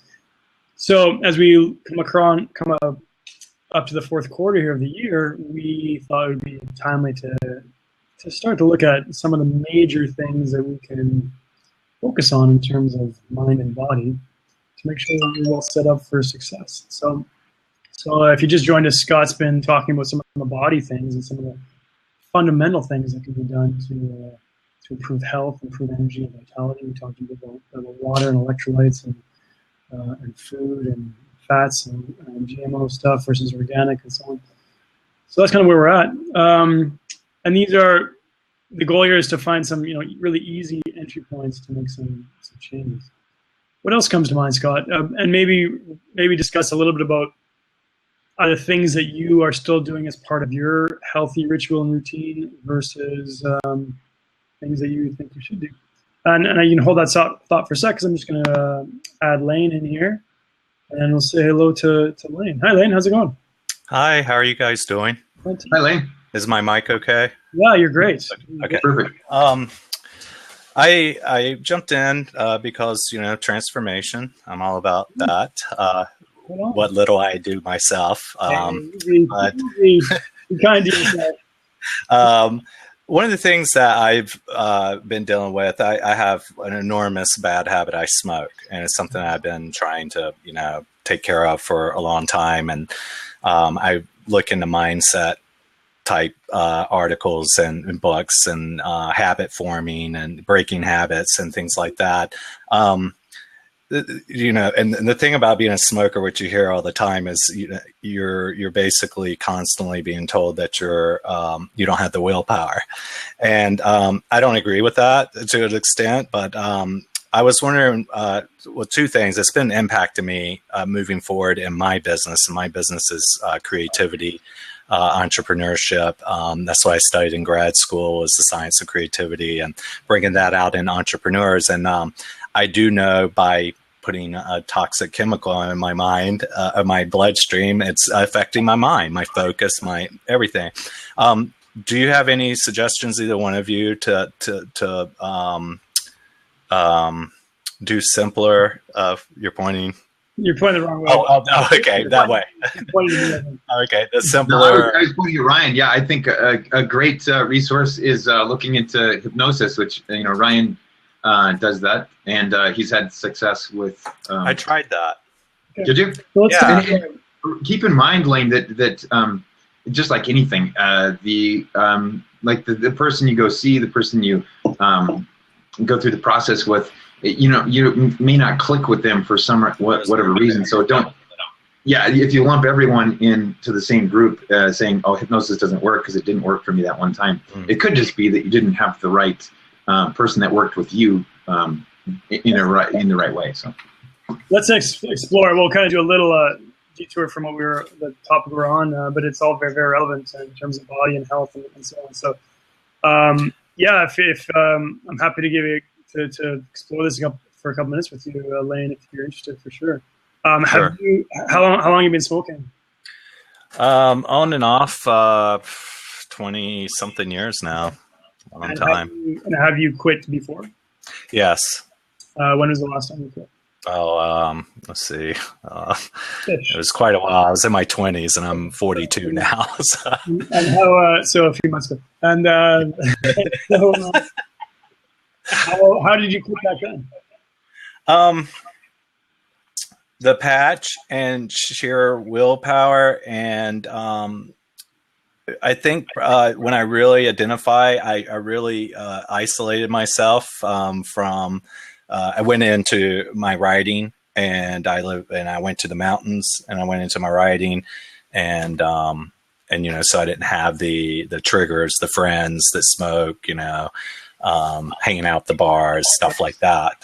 So as we come up to the fourth quarter here of the year, we thought it would be timely to start to look at some of the major things that we can focus on in terms of mind and body to make sure that we're well set up for success. So if you just joined us, Scott's been talking about some of the body things and some of the fundamental things that can be done to improve health, improve energy and vitality. We talked about water and electrolytes and food and fats and GMO stuff versus organic and so on. So that's kind of where we're at. And the goal here is to find some really easy entry points to make some changes. What else comes to mind, Scott? And maybe discuss a little bit about the things that you are still doing as part of your healthy ritual and routine versus things that you think you should do. And you can hold that thought for a sec, because I'm just going to add Lane in here, and we'll say hello to Lane. Hi, Lane. How's it going? Hi, how are you guys doing? Hi, Lane. Is my mic okay? Yeah, you're great. Okay. Perfect. I jumped in because, transformation. I'm all about that. What little I do myself. Be kind to yourself. One of the things that I've been dealing with, I have an enormous bad habit. I smoke, and it's something I've been trying to, take care of for a long time. And I look into mindset type articles and books and habit forming and breaking habits and things like that. And the thing about being a smoker, which you hear all the time, is you're basically constantly being told that you don't have the willpower, and I don't agree with that to an extent. But I was wondering, two things. It's been impacting me moving forward in my business, and my business is creativity. Entrepreneurship. That's what I studied in grad school, was the science of creativity and bringing that out in entrepreneurs. And I do know by putting a toxic chemical in my mind, my bloodstream, it's affecting my mind, my focus, my everything. Do you have any suggestions, either one of you, to do simpler? You're pointing. You're pointing the wrong way. Oh, okay, that way. Okay, the simpler. No, I was pointing at Ryan. Yeah, I think a great resource is looking into hypnosis, which Ryan does that, and he's had success with. I tried that. Did you? Well, and keep in mind, Lane, that just like anything, the person you go see, the person you go through the process with. You may not click with them for whatever reason. So if you lump everyone into the same group saying, oh, hypnosis doesn't work because it didn't work for me that one time. It could just be that you didn't have the right person that worked with you in the right way. So let's explore. We'll kind of do a little detour from the topic we're on, but it's all very, very relevant in terms of body and health and so on. So if I'm happy to give you to explore this for a couple minutes with you, Lane, if you're interested, for sure. Sure. How long have you been smoking? On and off, 20-something years now. Long time. Have you quit before? Yes. When was the last time you quit? Oh, let's see. It was quite a while. I was in my 20s, and I'm 42 now. So. And so a few months ago. And how did you quit back then? The patch and sheer willpower, and I think when I really identify, I really isolated myself from. I went into my writing, and I went to the mountains, and I went into my writing, and so I didn't have the triggers, the friends that smoke, hanging out the bars, stuff like that.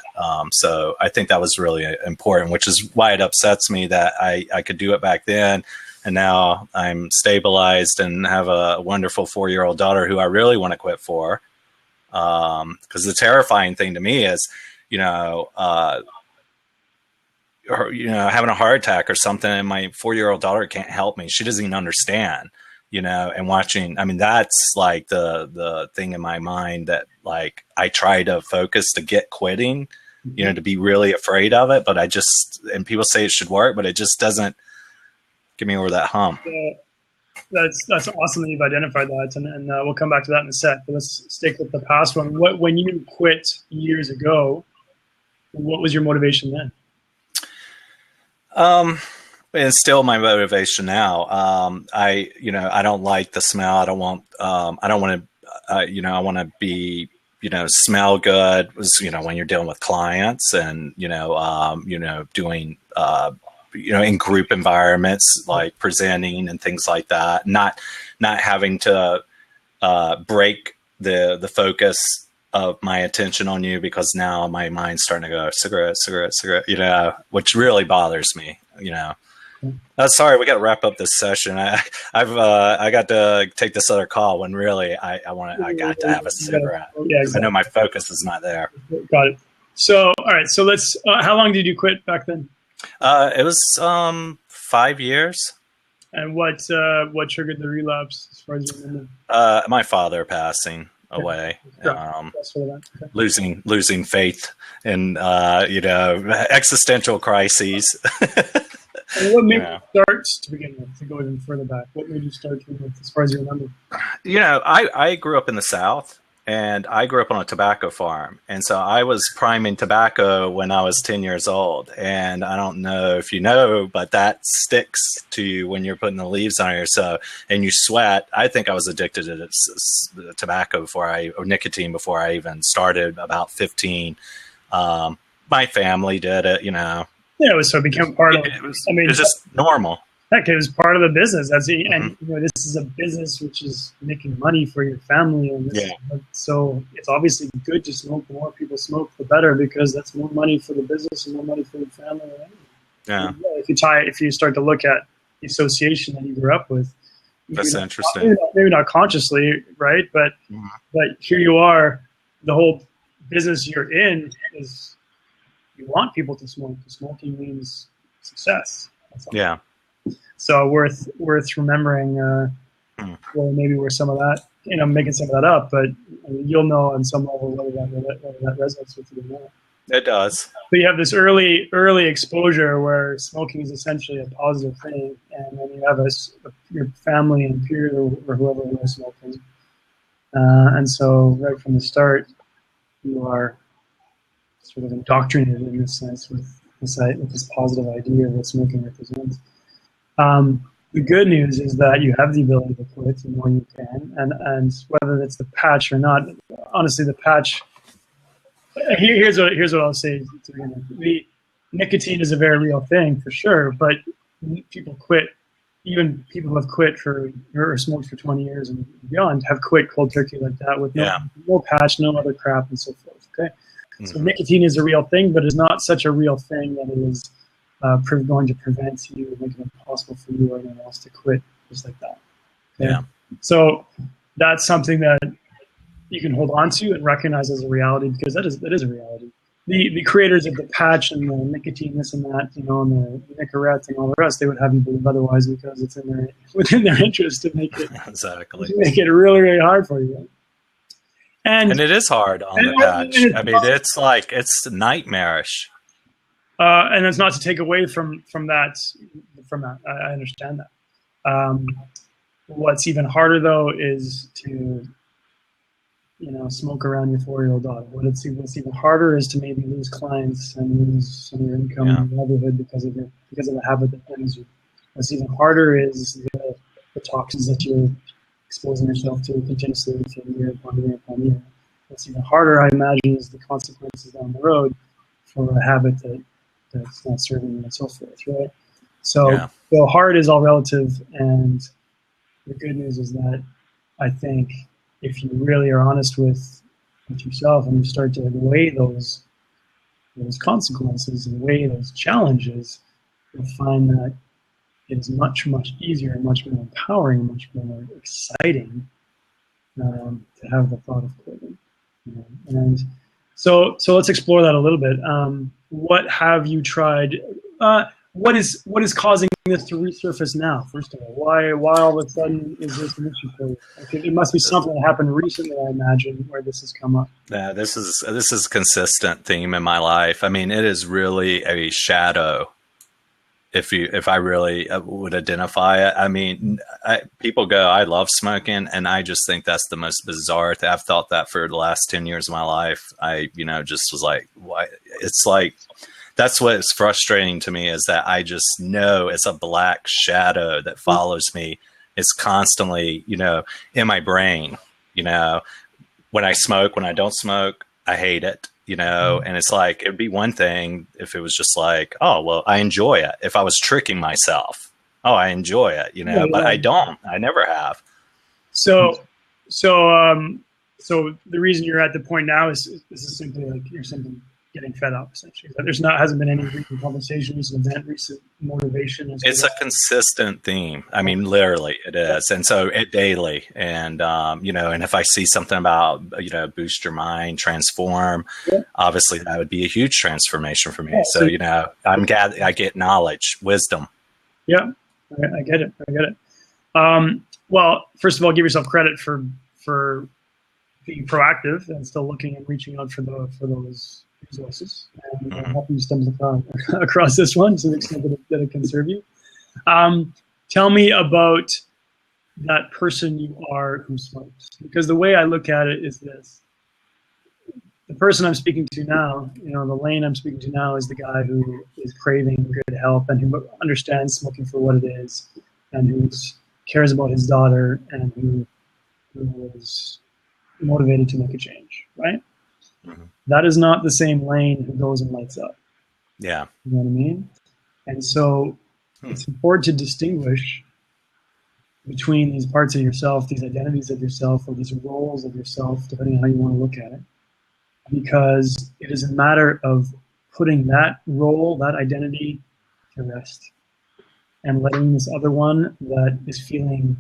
So I think that was really important, which is why it upsets me that I could do it back then. And now I'm stabilized and have a wonderful 4-year-old daughter who I really want to quit for. Because the terrifying thing to me is, having a heart attack or something, and my 4-year-old daughter can't help me. She doesn't even understand. And watching, that's like the thing in my mind that like I try to focus to get quitting, to be really afraid of it. But and people say it should work, but it just doesn't get me over that hump. That's awesome that you've identified that. And we'll come back to that in a sec. But let's stick with the past one. When you quit years ago, what was your motivation then? It's still my motivation now. I don't like the smell. I don't want to, I want to be, smell good was, when you're dealing with clients and, doing, in group environments, like presenting and things like that, not having to, break the focus of my attention on you, because now my mind's starting to go cigarette, which really bothers me, Sorry, we got to wrap up this session. I got to take this other call when really I got to have a cigarette. Yeah, exactly. I know my focus is not there. Got it. So, all right. So let's. How long did you quit back then? It was 5 years. And what triggered the relapse, as far as you remember? My father passing away, losing faith in existential crises. And what made you start to begin with, to go even further back? What made you start to with, as far as you remember? I grew up in the South, and I grew up on a tobacco farm. And so I was priming tobacco when I was 10 years old. And I don't know if you know, but that sticks to you when you're putting the leaves on yourself and you sweat. I think I was addicted to tobacco or nicotine before I even started, about 15. My family did it, Yeah, it became part of. It was just normal. Heck, it was part of the business. And this is a business which is making money for your family, and so it's obviously good to smoke. The more people smoke, the better, because that's more money for the business and more money for the family. Yeah. If you start to look at the association that you grew up with, that's interesting. Maybe not consciously, right? But here you are. The whole business you're in is you want people to smoke. Smoking means success. Yeah. So worth remembering. Well, maybe we're some of that, making some of that up, but you'll know on some level whether that resonates with you or not. It does. But you have this early exposure where smoking is essentially a positive thing, and then you have your family and peers or whoever was smoking, and so right from the start, you are sort of indoctrinated in this sense with this positive idea of what smoking represents. The good news is that you have the ability to quit the more you can, and whether it's the patch or not. Honestly, the patch. Here's what I'll say to begin with. The nicotine is a very real thing for sure, but people quit. Even people who have quit or smoked for 20 years and beyond have quit cold turkey like that with no patch, no other crap, and so forth. Okay, so nicotine is a real thing, but it's not such a real thing that it is going to prevent you, making it impossible for you or anyone else to quit just like that. Okay? Yeah. So that's something that you can hold on to and recognize as a reality, because that is a reality. The creators of the patch and the nicotine, this and that, and the Nicorette and all the rest, they would have you believe otherwise, because it's within their interest to make it make it really, really hard for you. And it is hard on the patch. It's nightmarish. And it's not to take away from that. I understand that. What's even harder though is to smoke around your 4-year-old daughter. What's even harder is to maybe lose clients and lose some of your income and livelihood because of the habit that brings you. What's even harder is the toxins that you're exposing yourself to continuously year upon year upon year. What's even harder, I imagine, is the consequences down the road for a habit that's not serving you and so forth, right? So hard is all relative, and the good news is that I think if you really are honest with yourself and you start to weigh those consequences and weigh those challenges, you'll find that it is much, much easier and much more empowering, much more exciting to have the thought of quitting. And so let's explore that a little bit. What have you tried? What is causing this to resurface now? First of all, why all of a sudden is this an issue for you? Okay, it must be something that happened recently, I imagine, where this has come up. Yeah, this is a consistent theme in my life. I mean, it is really a shadow. If I really would identify it, I mean, people go, I love smoking, and I just think that's the most bizarre thing. I've thought that for the last 10 years of my life. I, just was like, why? It's like, that's what is frustrating to me, is that I just know it's a black shadow that follows me. It's constantly, in my brain, when I smoke, when I don't smoke, I hate it. And it's like, it'd be one thing if it was just like, oh, well, I enjoy it. If I was tricking myself, oh, I enjoy it, but I don't. I never have. So the reason you're at the point now is this is simply like you're simply getting fed up, essentially. Hasn't been any recent conversation, recent event, recent motivation. It's a consistent theme. I mean, literally it is. And so daily. And, and if I see something about, boost your mind, transform, obviously that would be a huge transformation for me. Yeah, so, I get knowledge, wisdom. Yeah, I get it. Well, first of all, give yourself credit for being proactive and still looking and reaching out for those resources, and helping you stumble across this one to the extent that it can serve you. Tell me about that person you are who smokes, because the way I look at it is this: the person I'm speaking to now, the lane I'm speaking to now, is the guy who is craving good help and who understands smoking for what it is, and who cares about his daughter, and who is motivated to make a change, right? Mm-hmm. That is not the same lane who goes and lights up. Yeah. You know what I mean? And so it's important to distinguish between these parts of yourself, these identities of yourself, or these roles of yourself, depending on how you want to look at it. Because it is a matter of putting that role, that identity to rest, and letting this other one that is feeling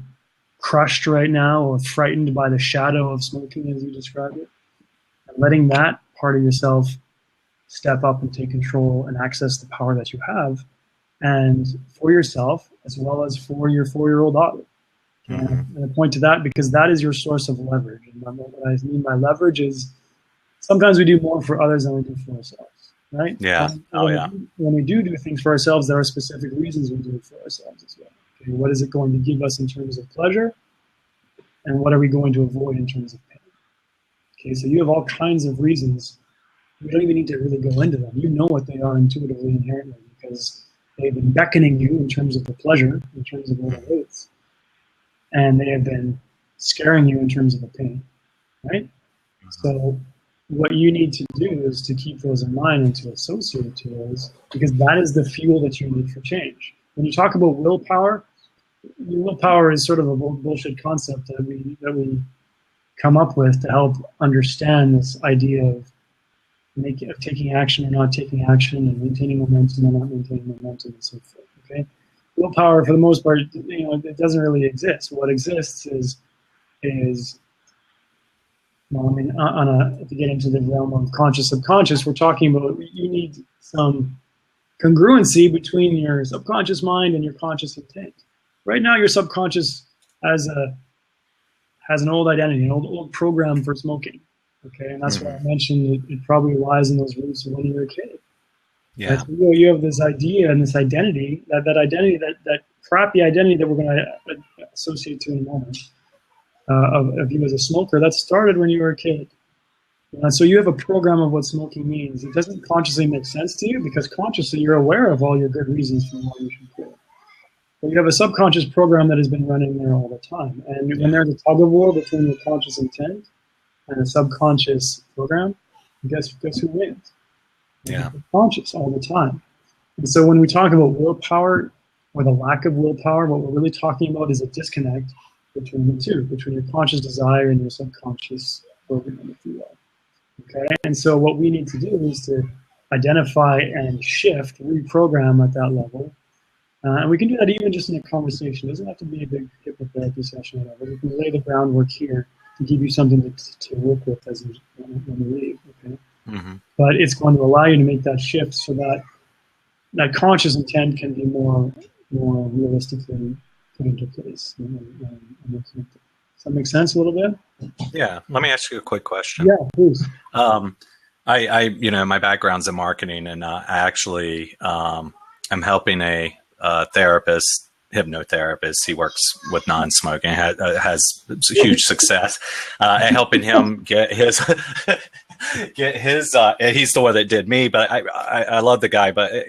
crushed right now or frightened by the shadow of smoking, as you described it, and letting that part of yourself step up and take control and access the power that you have, and for yourself as well as for your 4-year-old daughter. Mm-hmm. And I point to that because that is your source of leverage. And what I mean by leverage is sometimes we do more for others than we do for ourselves, right? Yeah. When we do things for ourselves, there are specific reasons we do it for ourselves as well. Okay, what is it going to give us in terms of pleasure? And what are we going to avoid in terms of pain? Okay, so you have all kinds of reasons. We don't even need to really go into them. You know what they are intuitively, inherently, because they've been beckoning you in terms of the pleasure, in terms of what it is. And they have been scaring you in terms of the pain, right? So what you need to do is to keep those in mind and to associate to those, because that is the fuel that you need for change. When you talk about willpower, willpower is sort of a bullshit concept that we come up with to help understand this idea of taking action or not taking action, and maintaining momentum or not maintaining momentum, and so forth. Okay, willpower for the most part, it doesn't really exist. What exists is well, I mean, if you get into the realm of conscious subconscious, we're talking about you need some congruency between your subconscious mind and your conscious intent. Right now, your subconscious has an old identity, an old program for smoking. Okay, and that's why I mentioned it probably lies in those roots of when you were a kid. Yeah. So you have this idea and this identity, that crappy identity that we're going to associate to in a moment, of you as a smoker, that started when you were a kid. So you have a program of what smoking means. It doesn't consciously make sense to you because consciously you're aware of all your good reasons for why you should quit. But you have a subconscious program that has been running there all the time. And when there's a tug of war between your conscious intent and a subconscious program, guess who wins? Yeah. It's conscious all the time. And so when we talk about willpower or the lack of willpower, what we're really talking about is a disconnect between the two, between your conscious desire and your subconscious program, if you will. Okay, and so what we need to do is to identify and shift, reprogram at that level. And we can do that even just in a conversation. It doesn't have to be a big hypnotherapy session or whatever. We can lay the groundwork here to give you something to work with when you leave. Okay, but it's going to allow you to make that shift so that conscious intent can be more realistically put into place. Does that make sense a little bit? Yeah. Let me ask you a quick question. Yeah, please. I my background's in marketing, and I actually am helping a therapist, hypnotherapist. He works with non-smoking, has huge success at helping him get his. He's the one that did me, but I love the guy, but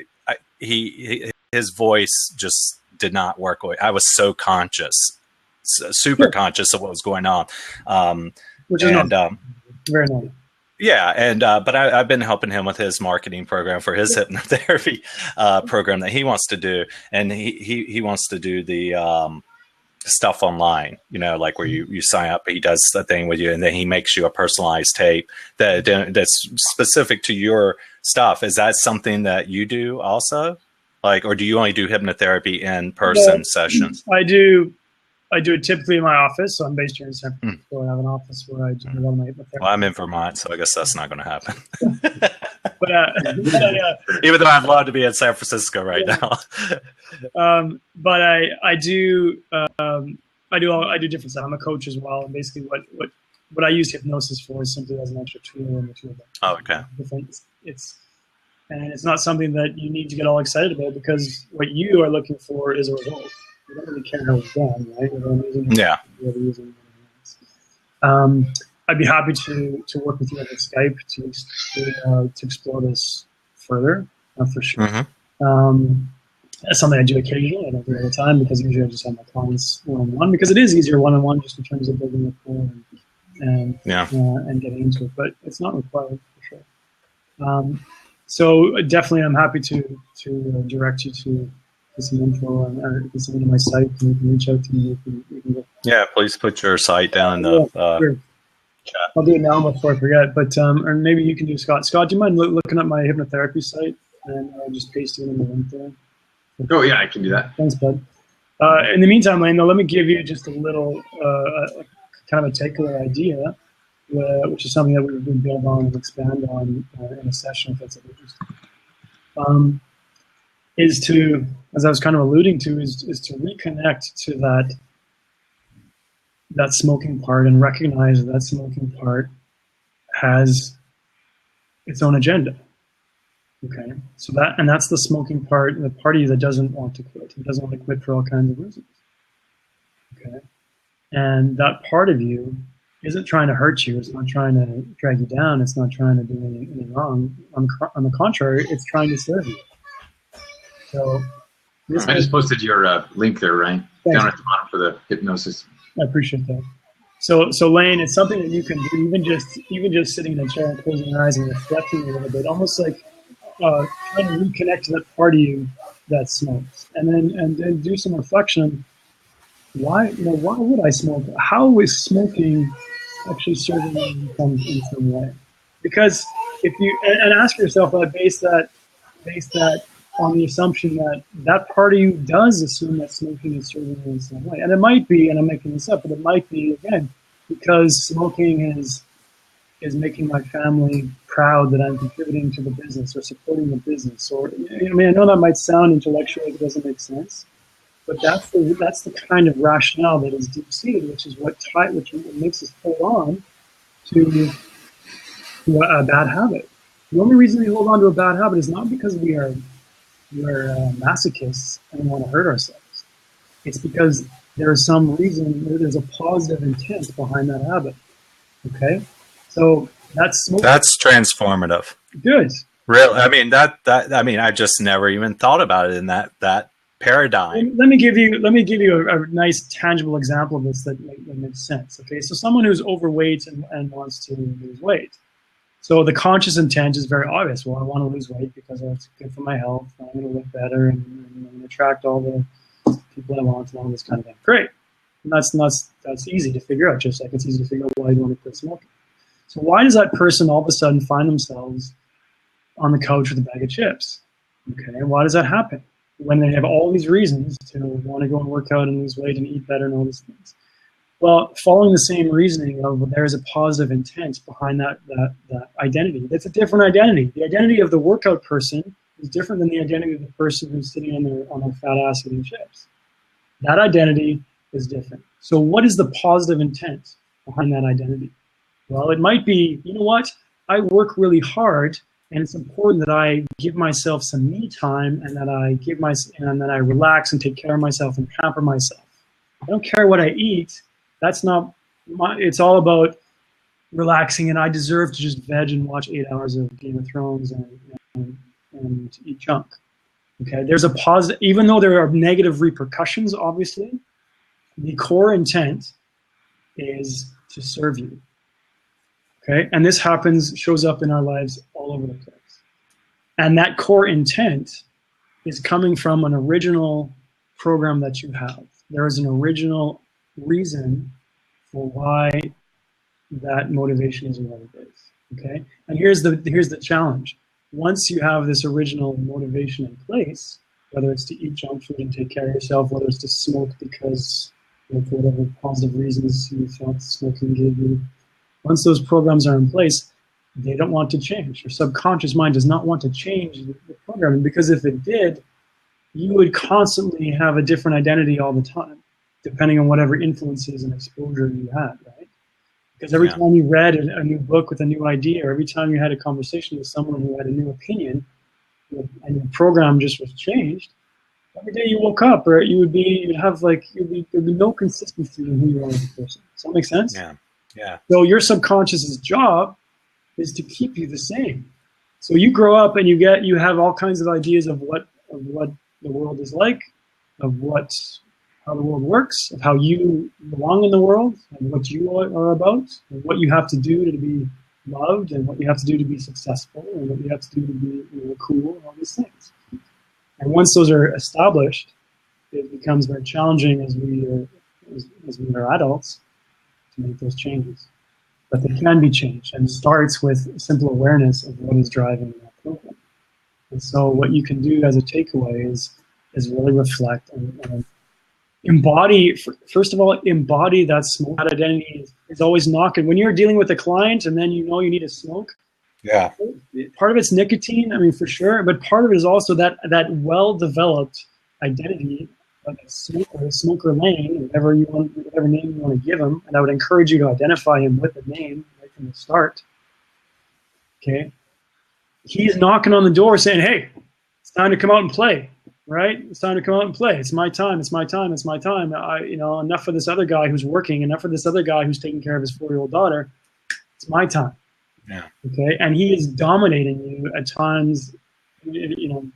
his voice just did not work. I was so conscious. Super conscious of what was going on, which is very normal. Yeah, and but I've been helping him with his marketing program for his hypnotherapy program that he wants to do, and he wants to do the stuff online, like where you sign up, he does the thing with you, and then he makes you a personalized tape that's specific to your stuff. Is that something that you do also? Like, or do you only do hypnotherapy in person sessions? I do it typically in my office. So I'm based here in San Francisco. I have an office where I do a lot of my hypnotherapy. Well, I'm in Vermont, so I guess that's not going to happen. But even though I'd love to be in San Francisco right now. But I do different stuff. I'm a coach as well, and basically what I use hypnosis for is simply as an extra tool in the toolbox. Oh, okay. And it's not something that you need to get all excited about, because what you are looking for is a result. You don't really care how it's done, right? I'd be happy to work with you on Skype to explore this further, for sure. Mm-hmm. That's something I do occasionally. I don't do it all the time, because usually I just have my clients one-on-one, because it is easier one-on-one just in terms of building rapport and getting into it. But it's not required, for sure. So definitely, I'm happy to direct you to some info or something to my site, and you can reach out to me. You can go. Yeah, please put your site down in the sure. Chat. I'll do it now before I forget. But or maybe you can do Scott. Scott, do you mind looking up my hypnotherapy site and just pasting in the link there? Oh yeah, I can do that. Thanks, bud. In the meantime, Lane, let me give you just a little kind of a takeaway idea, which is something that we can build on and expand on in a session if that's of interest. Is to, as I was kind of alluding to, is to reconnect to that smoking part and recognize that smoking part has its own agenda. Okay, so that's the smoking part, the part of you that doesn't want to quit. It doesn't want to quit for all kinds of reasons. Okay, and that part of you isn't trying to hurt you. It's not trying to drag you down. It's not trying to do anything wrong. On the contrary, it's trying to serve you. So I just posted your link there, Ryan, down at the bottom for the hypnosis. I appreciate that. So Lane, it's something that you can do even just sitting in a chair and closing your eyes and reflecting a little bit, almost like trying to reconnect to that part of you that smokes, and then do some reflection. Why would I smoke? How is smoking actually serving me in some way? Because if you and ask yourself that, base that on the assumption that part of you does assume that smoking is serving you in some way, and it might be, and I'm making this up, but it might be again because smoking is making my family proud that I'm contributing to the business or supporting the business, or I know that might sound intellectual, it doesn't make sense. But that's the kind of rationale that is deep-seated, which is what makes us hold on to a bad habit. The only reason we hold on to a bad habit is not because we're masochists and want to hurt ourselves. It's because there's some reason, there's a positive intent behind that habit. Okay, so that's transformative. Good. Really, I just never even thought about it in that paradigm. Let me give you a nice tangible example of this that makes sense. Okay, so someone who's overweight and wants to lose weight. So the conscious intent is very obvious. Well, I want to lose weight because it's good for my health. I'm going to look better and I'm going to attract all the people I want and all this kind of thing. Great. And that's easy to figure out, just like it's easy to figure out why you want to quit smoking. So why does that person all of a sudden find themselves on the couch with a bag of chips? Okay, why does that happen? When they have all these reasons to want to go and work out and lose weight and eat better and all these things. Well, following the same reasoning of there's a positive intent behind that identity. That's a different identity. The identity of the workout person is different than the identity of the person who's sitting on their fat ass eating chips. That identity is different. So what is the positive intent behind that identity? Well, it might be, you know what? I work really hard, and it's important that I give myself some me time, and that I relax and take care of myself and pamper myself. I don't care what I eat. That's not it's all about relaxing, and I deserve to just veg and watch 8 hours of Game of Thrones and eat junk. Okay, there's a positive, even though there are negative repercussions, obviously, the core intent is to serve you. Okay, and this shows up in our lives all over the place. And that core intent is coming from an original program that you have. there is an original reason for why that motivation is what it is. Okay, and here's the challenge. Once you have this original motivation in place, whether it's to eat junk food and take care of yourself, whether it's to smoke because, you know, for whatever positive reasons you felt smoking gave you, once those programs are in place, they don't want to change. Your subconscious mind does not want to change the programming, because if it did, you would constantly have a different identity all the time, depending on whatever influences and exposure you had, right? Because every time you read a new book with a new idea, or every time you had a conversation with someone who had a new opinion, and your program just was changed, every day you woke up, or there'd be no consistency in who you are as a person. Does that make sense? Yeah. Yeah. So your subconscious's job is to keep you the same. So you grow up and you have all kinds of ideas of what the world is like, of how the world works, of how you belong in the world, and what you are about, and what you have to do to be loved, and what you have to do to be successful, and what you have to do to be, you know, cool, and all these things. And once those are established, it becomes very challenging as we are adults to make those changes. But they can be changed, and it starts with simple awareness of what is driving that program. And so what you can do as a takeaway is really reflect and embody, first of all, embody that smoke. That identity is always knocking. When you're dealing with a client and then you know you need to smoke, yeah, part of it's nicotine, I mean, for sure, but part of it is also that well-developed identity, like a smoker lane, whatever name you want to give him, and I would encourage you to identify him with a name right from the start. Okay, he's knocking on the door saying, "Hey, it's time to come out and play." Right? It's time to come out and play. It's my time. It's my time. It's my time. Enough for this other guy who's working. Enough for this other guy who's taking care of his 4-year-old daughter. It's my time. Yeah. Okay. And he is dominating you at times. You know,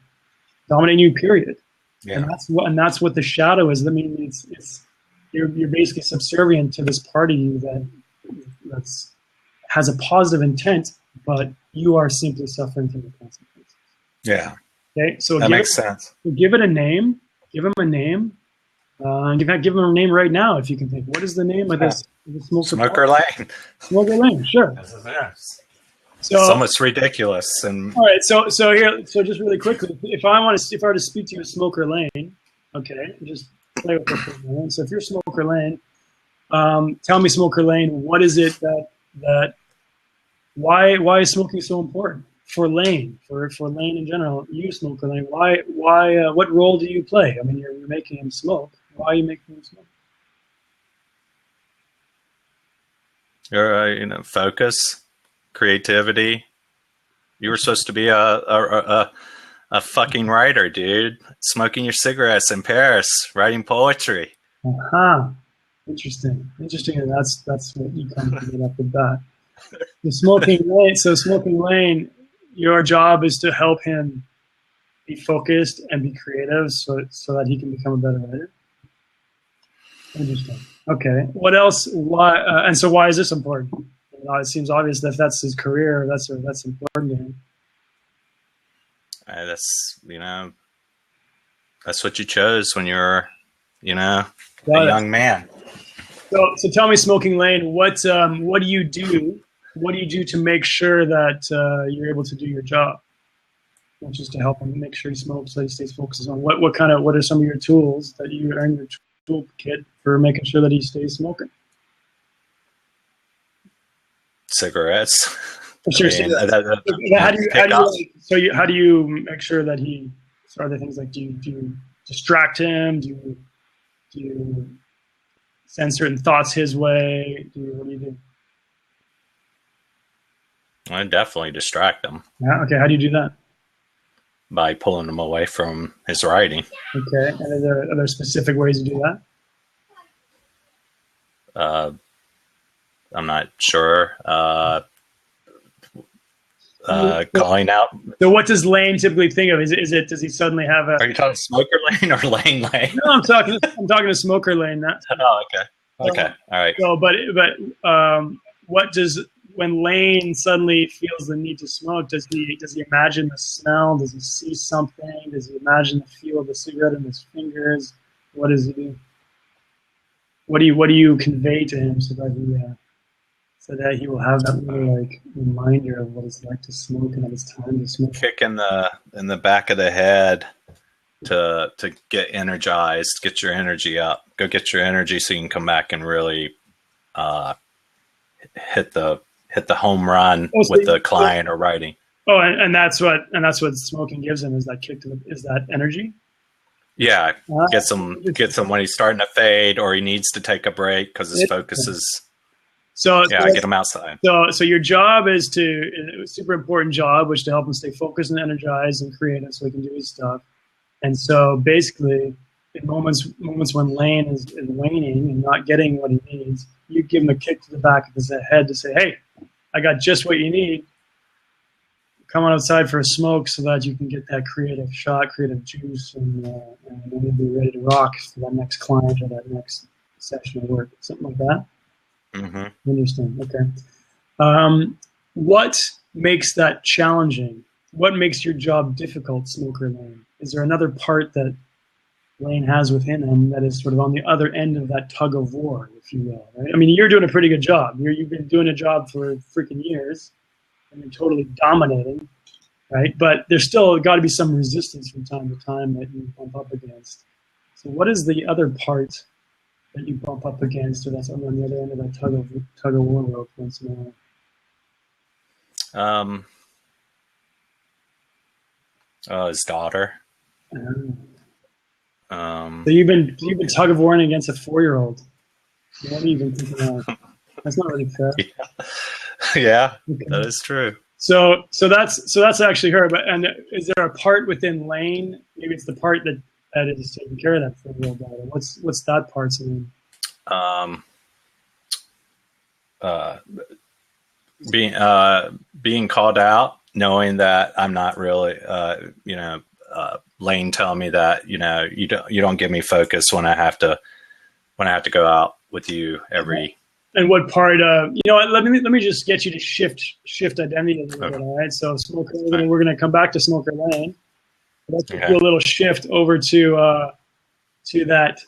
dominating you. Period. Yeah. And that's what the shadow is. I mean, you're basically subservient to this part of you that has a positive intent, but you are simply suffering from the consequences. Yeah. Okay, so that makes sense. Give it a name. Give him a name. Give him a name right now if you can think. What is the name of this Smoker Lane? Smoker Lane, sure. So almost ridiculous. And all right, so just really quickly, if I were to speak to you, Smoker Lane, okay, just play with this for a moment. So if you're Smoker Lane, tell me, Smoker Lane, what is it that why is smoking so important? For Lane, for Lane in general, you, Smoker Lane, why, what role do you play? I mean, you're making him smoke. Why are you making him smoke? Focus, creativity. You were supposed to be a fucking writer, dude. Smoking your cigarettes in Paris, writing poetry. Interesting. That's what you come to get up with that. The Smoking Lane, your job is to help him be focused and be creative so that he can become a better writer. Interesting. Okay. What else? Why? And so why is this important? It seems obvious that if that's his career, that's important to him. That's what you chose when you were, a young man. So tell me, Smoking Lane, what do you do? What do you do to make sure that you're able to do your job? Which is to help him make sure he smokes, so he stays focused on what are some of your tools that you are in your toolkit for making sure that he stays smoking? Cigarettes. Sure. How do you make sure that he? Are there things like do you distract him? Do you send certain thoughts his way? What do you do? I definitely distract him. Yeah. Okay. How do you do that? By pulling him away from his writing. Okay. And are there specific ways to do that? I'm not sure. Calling out. So what does Lane typically think of? Does he suddenly have a? Are you talking Smoker Lane or Lane? No, I'm talking to Smoker Lane. Oh, okay. Okay. All right. So, what does, when Lane suddenly feels the need to smoke, does he imagine the smell? Does he see something? Does he imagine the feel of the cigarette in his fingers? What does he do? What do you convey to him so that he will have that little like reminder of what it's like to smoke and that it's time to smoke? Kick in the back of the head to get energized, get your energy up. Go get your energy so you can come back and really hit the home run with the client or writing. Oh, and that's what smoking gives him, is that kick is that energy. Yeah, gets him when he's starting to fade or he needs to take a break because his focus is. Get him outside. So your job is a super important job, which to help him stay focused and energized and creative, so he can do his stuff. And so basically, in moments when Lane is waning and not getting what he needs, you give him a kick to the back of his head to say, "Hey, I got just what you need. Come on outside for a smoke so that you can get that creative shot, creative juice, and then you'll be ready to rock for that next client or that next session of work," something like that. Mm-hmm. Interesting. Okay. What makes that challenging? What makes your job difficult, Smoker Lane? Is there another part that Lane has within him that is sort of on the other end of that tug of war, if you will? Right? I mean, you're doing a pretty good job. You've been doing a job for freaking years, and you're totally dominating, right? But there's still got to be some resistance from time to time that you bump up against. So, what is the other part that you bump up against, or that's on the other end of that tug of war rope once in a while? His daughter. So you've been tug of warring against a 4-year-old. What are you even thinking of? That's not really fair. Yeah, Okay. That is true. So that's actually her. But and is there a part within Lane? Maybe it's the part that is taking care of that 4-year-old daughter. What's that part's name? Being called out, knowing that I'm not really, Lane telling me that you don't give me focus when I have to go out with you every. And what part? Let me just get you to shift identity a little bit. All right. So Smoker, we're gonna come back to Smoker Lane. Let's do a little shift over to that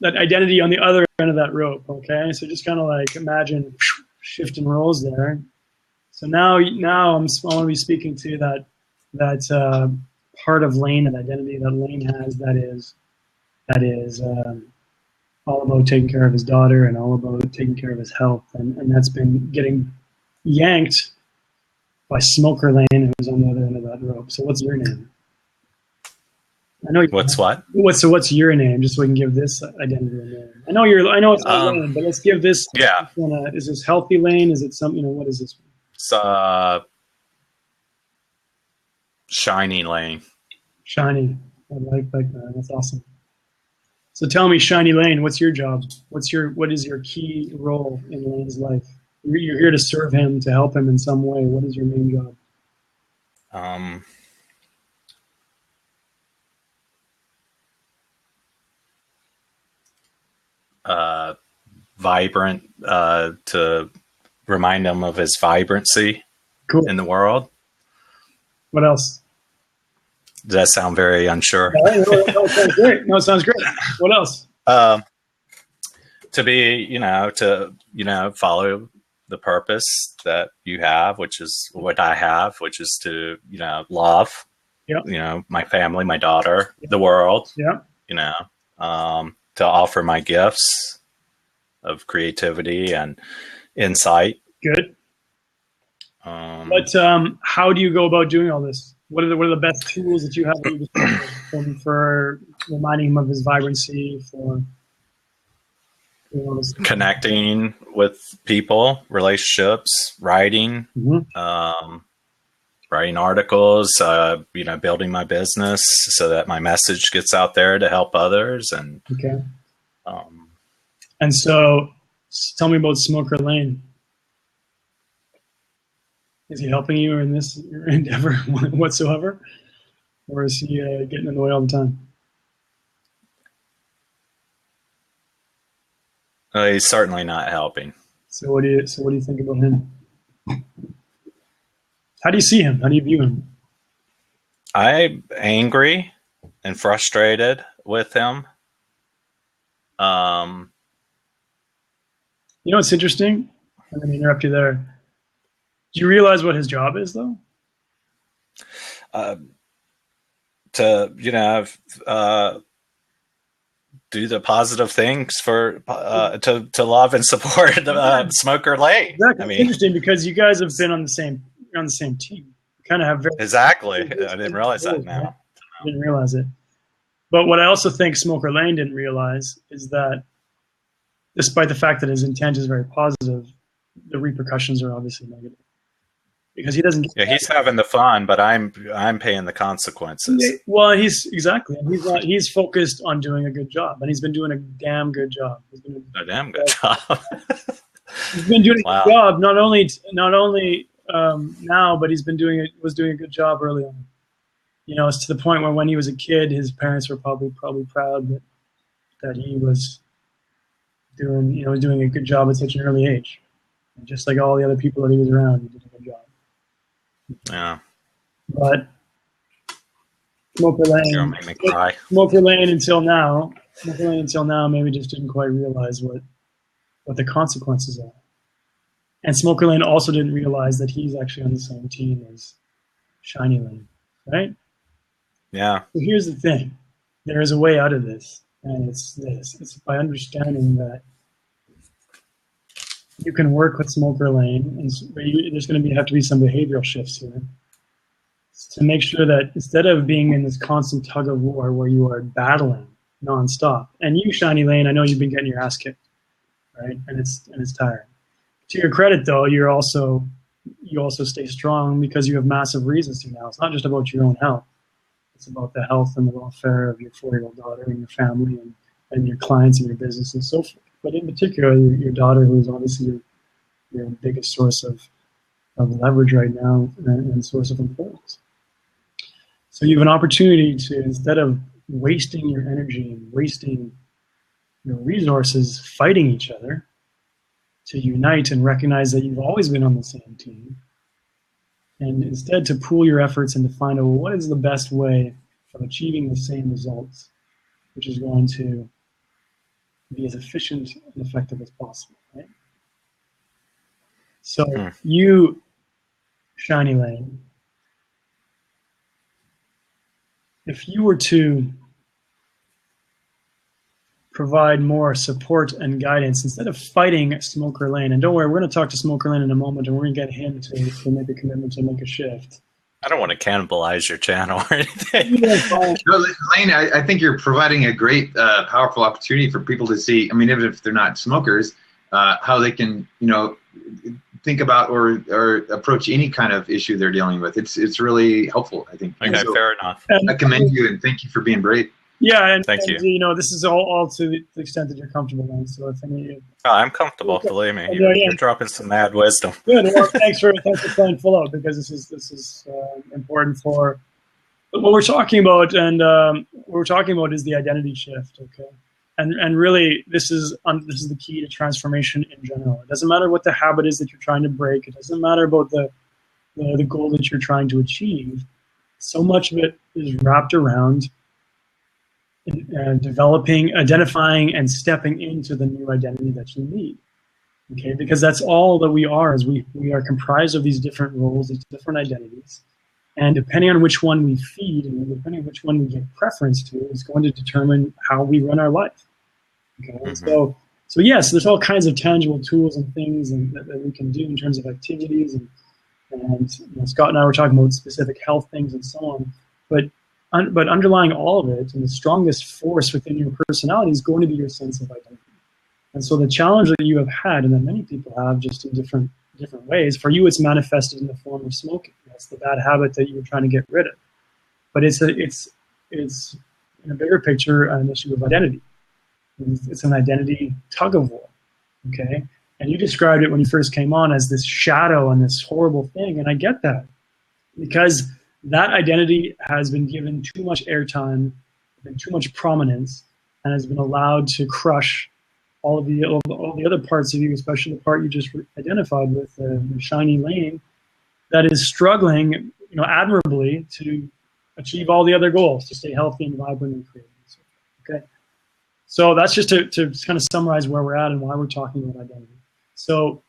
identity on the other end of that rope. Okay. So just kind of like imagine shifting roles there. So now I'm going to be speaking to that part of Lane, that identity that Lane has that is all about taking care of his daughter and all about taking care of his health, and that's been getting yanked by Smoker Lane, who's on the other end of that rope. So what's your name? I know. What's what? What's your name? Just so we can give this identity a name. I know it's not Lane, but let's give this. Yeah. Is this Healthy Lane? Is it something? What is this? It's Shiny Lane. Shiny. I like that. That's awesome. So tell me, Shiny Lane, what's your job? What is your key role in Lane's life? You're here to serve him, to help him in some way. What is your main job? Vibrant, to remind him of his vibrancy in the world. What else? Does that sound very unsure? No, it sounds great. No, it sounds great. What else? To be, follow the purpose that you have, which is what I have, which is to, love, my family, my daughter, the world, to offer my gifts of creativity and insight. Good. But how do you go about doing all this? What are the best tools that you have for reminding him of his vibrancy, for connecting with people, relationships, writing, writing articles, building my business so that my message gets out there to help others. And and so tell me about Smoker Lane. Is he helping you in this endeavor whatsoever? Or is he getting in the way all the time? He's certainly not helping. So what do you think about him? How do you see him? How do you view him? I'm angry and frustrated with him. You know what's interesting? I'm going to interrupt you there. Do you realize what his job is, though? To do the positive things for to love and support Smoker Lane. Exactly. I mean, it's interesting because you guys have been on the same team. You kind of have exactly. I didn't realize that now. Right? I didn't realize it. But what I also think Smoker Lane didn't realize is that, despite the fact that his intent is very positive, the repercussions are obviously negative. Because he doesn't. Yeah, he's having the fun, but I'm paying the consequences. Yeah, well, he's focused on doing a good job, and he's been doing a damn good job. He's been a damn good job. He's been doing a good job not only now, but was doing a good job early on. You know, it's to the point where when he was a kid, his parents were probably proud that he was doing a good job at such an early age. And just like all the other people that he was around, he did a good job. Yeah. But Smoker Lane, make me cry. Smoker Lane until now maybe just didn't quite realize what the consequences are. And Smoker Lane also didn't realize that he's actually on the same team as Shiny Lane, right? Yeah. So here's the thing. There is a way out of this, and it's this. It's by understanding that you can work with Smoker Lane, and there's going to have to be some behavioral shifts here to make sure that instead of being in this constant tug of war where you are battling nonstop, and you, Shiny Lane, I know you've been getting your ass kicked, right? And it's tiring. To your credit, though, you also stay strong because you have massive reasons to now. It's not just about your own health. It's about the health and the welfare of your 4-year-old daughter and your family and your clients and your business and so forth. But in particular, your daughter, who is obviously your biggest source of leverage right now and source of importance. So you have an opportunity to, instead of wasting your energy and wasting your resources fighting each other, to unite and recognize that you've always been on the same team. And instead to pool your efforts and to find out what is the best way of achieving the same results, which is going to be as efficient and effective as possible, right? So you, Shiny Lane, if you were to provide more support and guidance instead of fighting Smoker Lane, and don't worry, we're going to talk to Smoker Lane in a moment, and we're going to get him to make a commitment to make a shift. I don't want to cannibalize your channel or anything. No, Lane, I think you're providing a great, powerful opportunity for people to see. I mean, even if they're not smokers, how they can, think about or approach any kind of issue they're dealing with. It's really helpful, I think. Okay, fair enough. I commend you and thank you for being brave. Yeah, and thank you. This is all to the extent that you're comfortable in. So if any, I'm comfortable. Believe me, you're dropping some mad wisdom. Good. Well, thanks for playing full out, because this is important for what we're talking about, and what we're talking about is the identity shift. Okay, and really this is the key to transformation in general. It doesn't matter what the habit is that you're trying to break. It doesn't matter about the goal that you're trying to achieve. So much of it is wrapped around developing, identifying, and stepping into the new identity that you need. Okay, because that's all that we are. Is we are comprised of these different roles, these different identities, and depending on which one we feed and depending on which one we give preference to, is going to determine how we run our life. Okay, so yes, there's all kinds of tangible tools and things that we can do in terms of activities, and Scott and I were talking about specific health things and so on, but underlying all of it, and the strongest force within your personality, is going to be your sense of identity. And so the challenge that you have had, and that many people have, just in different ways, for you it's manifested in the form of smoking. That's the bad habit that you were trying to get rid of. But it's in a bigger picture an issue of identity. It's an identity tug of war. Okay, and you described it when you first came on as this shadow and this horrible thing, and I get that, because that identity has been given too much airtime, been too much prominence, and has been allowed to crush all the other parts of you, especially the part you just identified with, the Shiny Lane, that is struggling, admirably to achieve all the other goals, to stay healthy and vibrant and creative. Okay, So that's just to kind of summarize where we're at and why we're talking about identity. So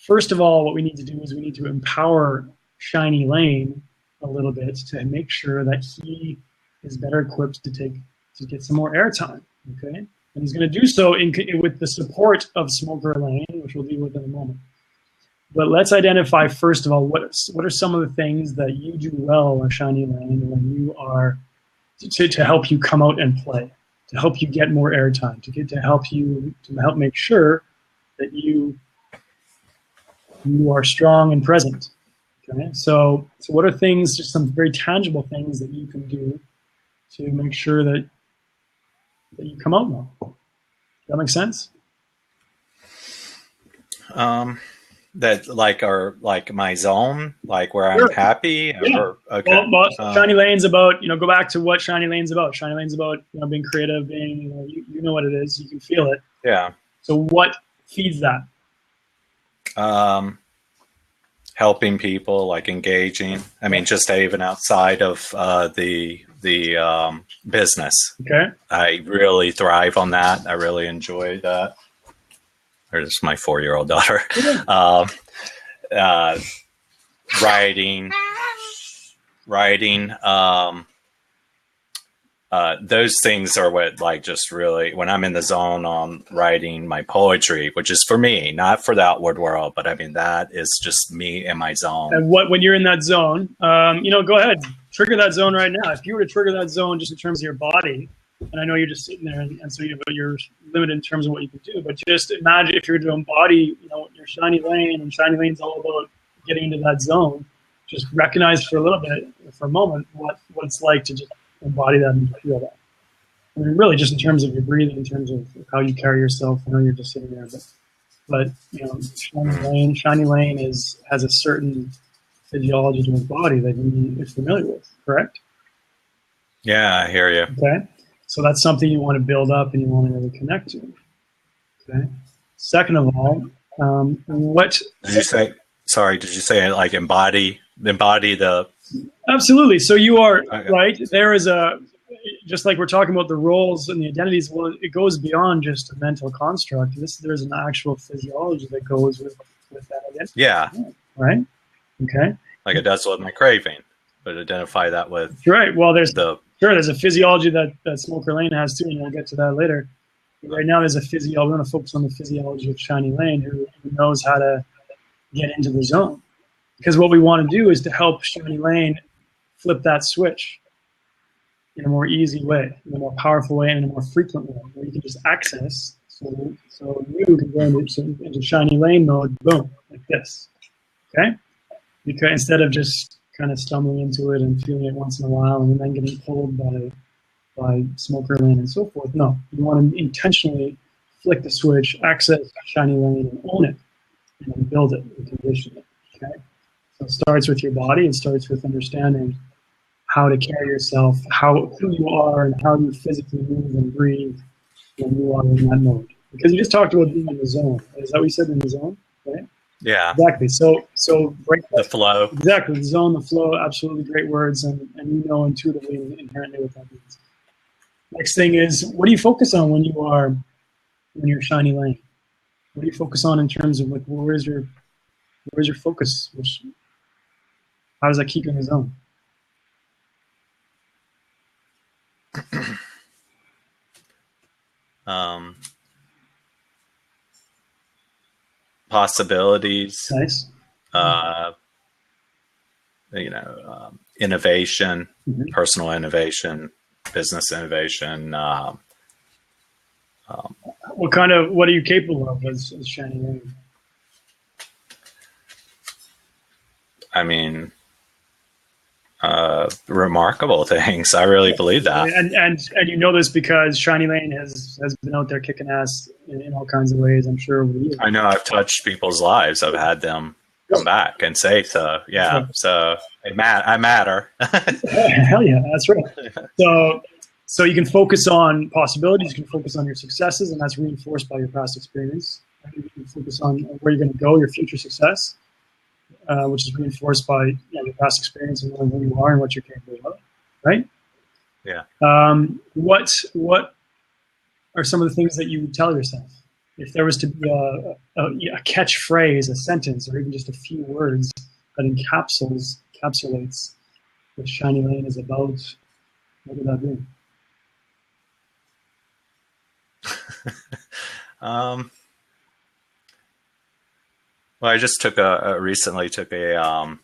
first of all, what we need to do is we need to empower Shiny Lane a little bit to make sure that he is better equipped to get some more airtime. Okay, and he's going to do so with the support of Smoker Lane, which we'll deal with in a moment. But let's identify first of all what are some of the things that you do well on Shiny Lane when you are to help you come out and play, to help you get more airtime, to help make sure that you are strong and present. Okay, so what are things, just some very tangible things that you can do to make sure that you come out well? Does that make sense? That are like my zone, like where I'm happy. Yeah. Or, okay. Well, Shiny Lane's about, go back to what Shiny Lane's about. Shiny Lane's about being creative, being you know what it is, you can feel it. Yeah. So what feeds that? Helping people, like engaging. I mean, just even outside of the business. Okay. I really thrive on that. I really enjoy that. There's my 4-year-old daughter. Writing. Those things are what, like, just really, when I'm in the zone on writing my poetry, which is for me, not for the outward world, but I mean, that is just me in my zone. And when you're in that zone, go ahead, trigger that zone right now. If you were to trigger that zone just in terms of your body, and I know you're just sitting there, and so you're limited in terms of what you can do, but just imagine if you're to embody, your Shiny Lane, and Shiny Lane's all about getting into that zone. Just recognize for a moment, what it's like to just embody that and feel that. I mean, really, just in terms of your breathing, in terms of how you carry yourself. I know you're just sitting there, but Shiny Lane has a certain physiology to his body that he is familiar with. Correct? Yeah, I hear you. Okay, so that's something you want to build up and you want to really connect to. Okay. Second of all, what did you say? Sorry, did you say like embody the? Absolutely. So you are right. There is just like we're talking about the roles and the identities. Well, it goes beyond just a mental construct. There's an actual physiology that goes with that identity. Yeah. Right. Okay. Like it does with my craving, but identify that with. Right. Well, there's a physiology that Smoker Lane has too, and we'll get to that later. But right now, there's a physiology. We're going to focus on the physiology of Shiny Lane, who knows how to get into the zone. Because what we want to do is to help Shiny Lane flip that switch in a more easy way, in a more powerful way, and in a more frequent way, where you can just access. So you can go into Shiny Lane mode, boom, like this. Okay? Because instead of just kind of stumbling into it and feeling it once in a while and then getting pulled by Smoker Lane and so forth. No, you want to intentionally flick the switch, access Shiny Lane, and own it, and then build it and condition it. Okay? So it starts with your body. It starts with understanding how to carry yourself, who you are, and how you physically move and breathe when you are in that mode. Because you just talked about being in the zone. Is that what you said, in the zone? Right? Yeah. Exactly. So break the flow. Exactly. The zone, the flow. Absolutely great words, and intuitively and inherently what that means. Next thing is, what do you focus on when you're Shiny Lane? What do you focus on in terms of like where's your focus? How does that keep you in the zone? Possibilities. Nice. Innovation, personal innovation, business innovation. What are you capable of as Shiny Lane? I mean, remarkable things. I really believe that. And you know this because Shiny Lane has been out there kicking ass in all kinds of ways, I'm sure, over the years. I know I've touched people's lives. I've had them come back and say so. Yeah. Right. So I matter. Hell yeah, that's right. So you can focus on possibilities, you can focus on your successes, and that's reinforced by your past experience. You can focus on where you're going to go, your future success, which is reinforced by your past experience and knowing who you are and what you're capable of, right? Yeah. What are some of the things that you would tell yourself? If there was to be a catchphrase, a sentence, or even just a few words that encapsulates what Shiny Lane is about, what would that be? Well, I just recently took a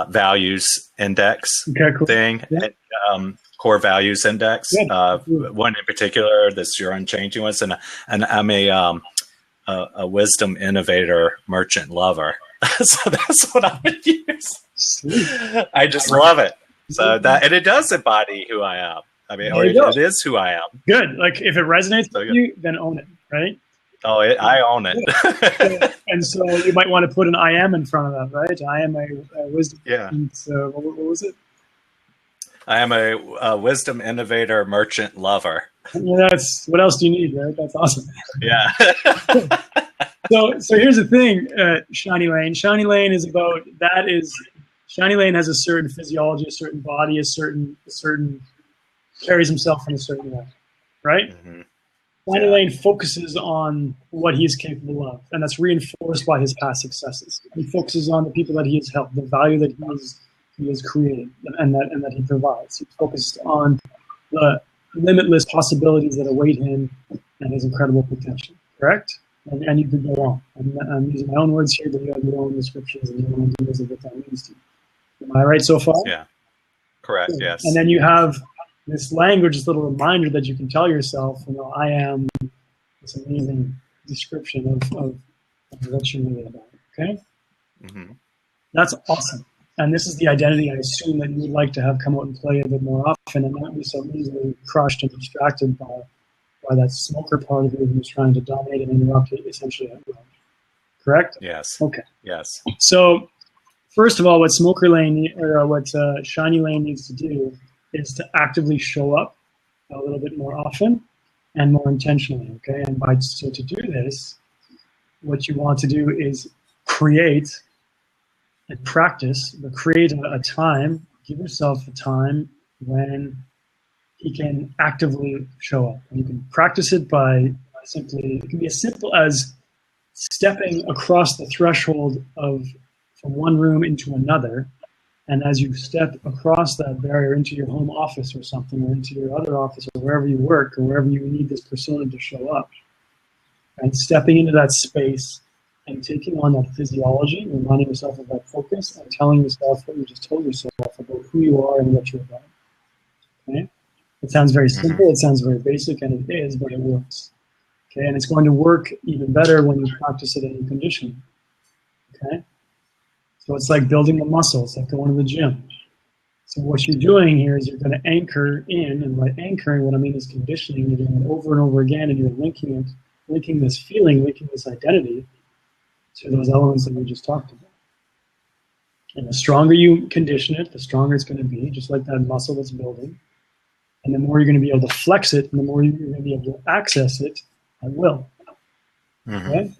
values index thing, Yeah. core values index. Yeah. One in particular, this Your Unchanging ones, and I'm a wisdom innovator, merchant lover. So that's what I would use. Sweet. I just love it. So that, and it does embody who I am. I mean, or it is who I am. Good. Like if it resonates with you, then own it, right? Oh, I own it. Yeah. And so you might want to put an I am in front of that, right? I am a wisdom. Yeah. So what was it? I am a wisdom innovator, merchant lover. Yeah, that's what else do you need, right? That's awesome. Yeah. So here's the thing, Shiny Lane. Shiny Lane is about Shiny Lane has a certain physiology, a certain body, a certain carries himself in a certain way, right? Mm-hmm. Shiny Lane focuses on what he is capable of, and that's reinforced by his past successes. He focuses on the people that he has helped, the value that he has created, and that he provides. He's focused on the limitless possibilities that await him and his incredible potential. Correct? And you could go on. I'm using my own words here, but you have your own descriptions and your own ideas of what that means to you. Am I right so far? Yeah. Correct. Yeah. Yes. And then you have this language, this little reminder that you can tell yourself, I am this amazing description of what you're really about. Okay? Mm-hmm. That's awesome. And this is the identity I assume that you would like to have come out and play a bit more often and not be so easily crushed and distracted by that smoker part of you who's trying to dominate and interrupt it essentially at will. Correct? Yes. Okay. Yes. So first of all, what Shiny Lane needs to do is to actively show up a little bit more often and more intentionally, okay? And so to do this, what you want to do is create and practice, but create a time, give yourself a time when he can actively show up. And you can practice it by it can be as simple as stepping across the threshold from one room into another. And as you step across that barrier into your home office or something, or into your other office, or wherever you work, or wherever you need this persona to show up, and stepping into that space and taking on that physiology, reminding yourself of that focus, and telling yourself what you just told yourself about who you are and what you're about. Okay? It sounds very simple, it sounds very basic, and it is, but it works. Okay, and it's going to work even better when you practice it in your conditioning. Okay? So it's like building a muscle. It's like going to the gym. So what you're doing here is you're going to anchor in, and by anchoring, what I mean is conditioning. You're doing it over and over again, and you're linking this feeling, linking this identity to those elements that we just talked about. And the stronger you condition it, the stronger it's going to be, just like that muscle that's building. And the more you're going to be able to flex it, and the more you're going to be able to access it at will. Mm-hmm. Okay?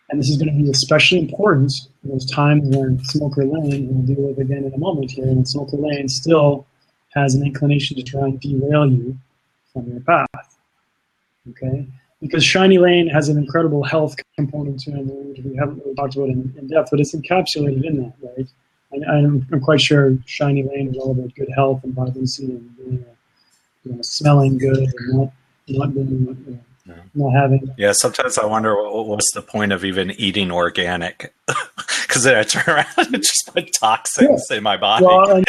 And this is going to be especially important for those times when Smoker Lane, who we'll deal with again in a moment here, and Smoker Lane still has an inclination to try and derail you from your path. Okay? Because Shiny Lane has an incredible health component to it, which we haven't really talked about in depth, but it's encapsulated in that, right? I'm quite sure Shiny Lane is all about good health and vibrancy and being smelling good and not being not having. Yeah, sometimes I wonder what's the point of even eating organic, because then I turn around and just put toxins in my body. Well,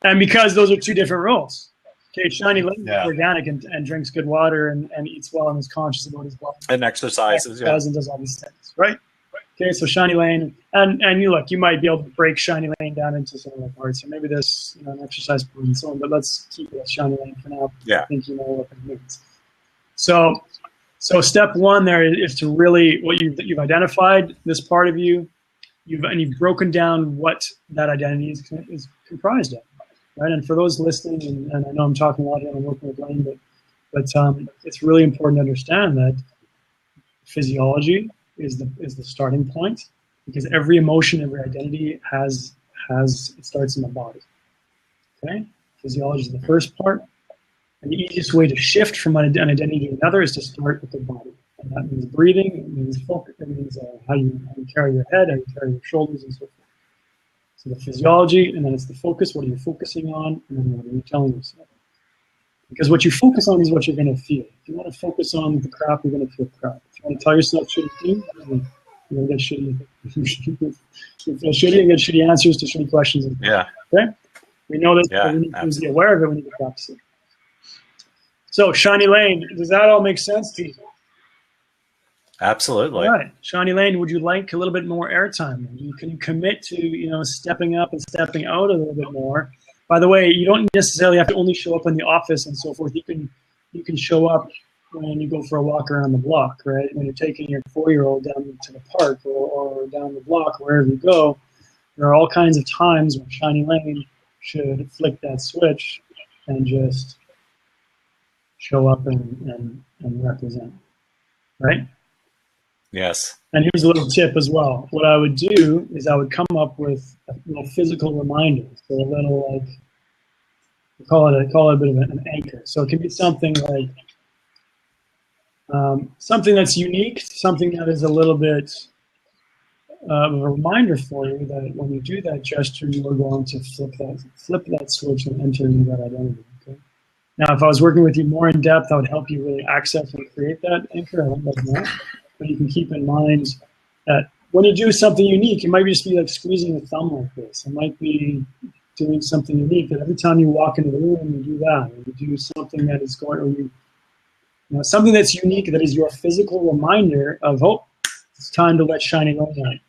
and because those are two different roles. Okay, Shiny Lane is organic and drinks good water and eats well and is conscious about his body and exercises, and does all these things, right? Okay, so Shiny Lane, and you might be able to break Shiny Lane down into some other parts. So maybe there's an exercise point and so on, but let's keep it at Shiny Lane for now. Yeah. I think you know what that means. So step one there is to really, what you've identified this part of you, you've broken down what that identity is comprised of, right? And for those listening, and I know I'm talking a lot here and I'm working with Lane, but it's really important to understand that physiology is the starting point, because every emotion, every identity it starts in the body. Okay, physiology is the first part, And the easiest way to shift from an identity to another is to start with the body. And that means breathing, it means focus, it means how you carry your head, how you carry your shoulders, and so forth. So the physiology, and then it's the focus. What are you focusing on? And then what are you telling yourself? Because what you focus on is what you're going to feel. If you want to focus on the crap, you're going to feel crap. If you want to tell yourself shitty things, you're going to get shitty. You feel shitty and get shitty answers to shitty questions. Yeah. Okay? We know this, Yeah, but we need to be aware of it. We need to practice it. So, Shiny Lane, does that all make sense to you? Absolutely. All right. Shiny Lane, would you like a little bit more airtime? Can you commit to, stepping up and stepping out a little bit more? By the way, you don't necessarily have to only show up in the office and so forth. You can show up when you go for a walk around the block, right? When you're taking your 4-year-old down to the park or down the block, wherever you go, there are all kinds of times when Shiny Lane should flick that switch and just show up and represent, right? Yes. And here's a little tip as well. What I would do is I would come up with a little physical reminder. So a little call it a bit of an anchor. So it can be something like something that's unique, something that is a little bit of a reminder for you that when you do that gesture, you are going to flip that switch and enter into that identity. Okay. Now, if I was working with you more in depth, I would help you really access and create that anchor. I don't know that. But you can keep in mind that when you do something unique, it might just be like squeezing a thumb like this. It might be doing something unique that every time you walk into the room, you do that. Or you do something that is going, or you know, something that's unique that is your physical reminder of, oh, it's time to let Shiny Lane out.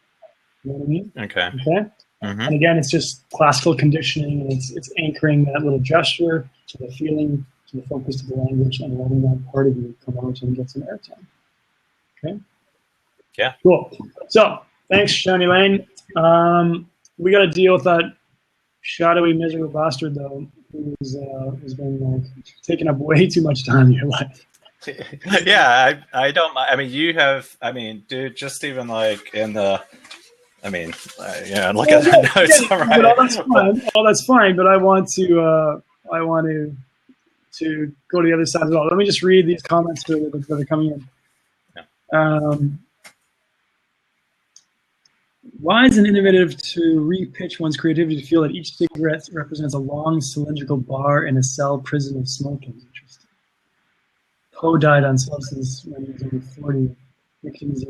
You know what I mean? Okay. Okay? Mm-hmm. And again, it's just classical conditioning, and it's anchoring that little gesture to the feeling, to the focus, to the language, and letting that part of you come out and get some airtime. Okay. Yeah. Cool. So thanks, Shiny Lane. We got to deal with that shadowy, miserable bastard though, who's been taking up way too much time in your life. Yeah, I don't. I mean, you have. I mean, dude, just even like in the. I mean, look at the notes. Yeah, right. All that's fine. All that's fine. But I want to go to the other side as well. Let me just read these comments that are coming in. Why is it innovative to repitch one's creativity to feel that each cigarette represents a long cylindrical bar in a cell prison of smoking? Interesting. Poe died on substance when he was over 40.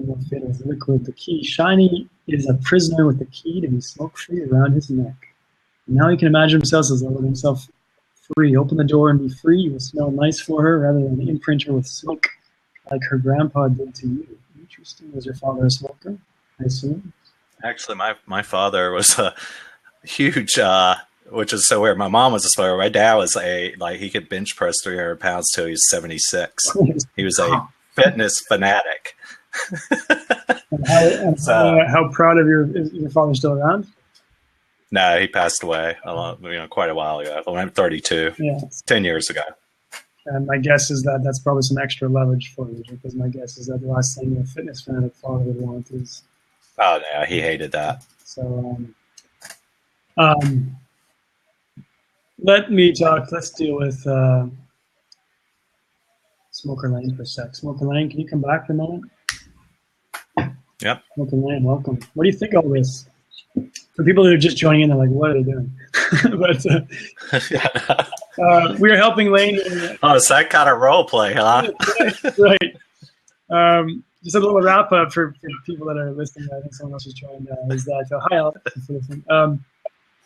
More fatal as liquid. The key. Shiny is a prisoner with the key to be smoke-free around his neck. And now he can imagine himself as letting himself free. Open the door and be free. You will smell nice for her rather than imprint her with smoke like her grandpa did to you. Interesting. Was your father a smoker, I assume? Actually, my father was a huge, which is so weird. My mom was a smoker. My dad was he could bench press 300 pounds till he was 76. He was a fitness fanatic. How proud of is your father still around? No, he passed away quite a while ago. I'm 32. Yeah. 10 years ago. And my guess is that that's probably some extra leverage for you, because my guess is that the last thing a fitness fanatic father would want is. Oh no, he hated that. So, let me talk. Let's deal with Smoker Lane for a sec. Smoker Lane, can you come back for a moment? Yep. Smoker Lane, welcome. What do you think of all this? For people that are just joining in, they're like, "What are they doing?" But we are helping Lane. Oh, it's that kind of role play, huh? Right. Just a little wrap up for people that are listening. I think someone else is joined. Is that hi, Alex?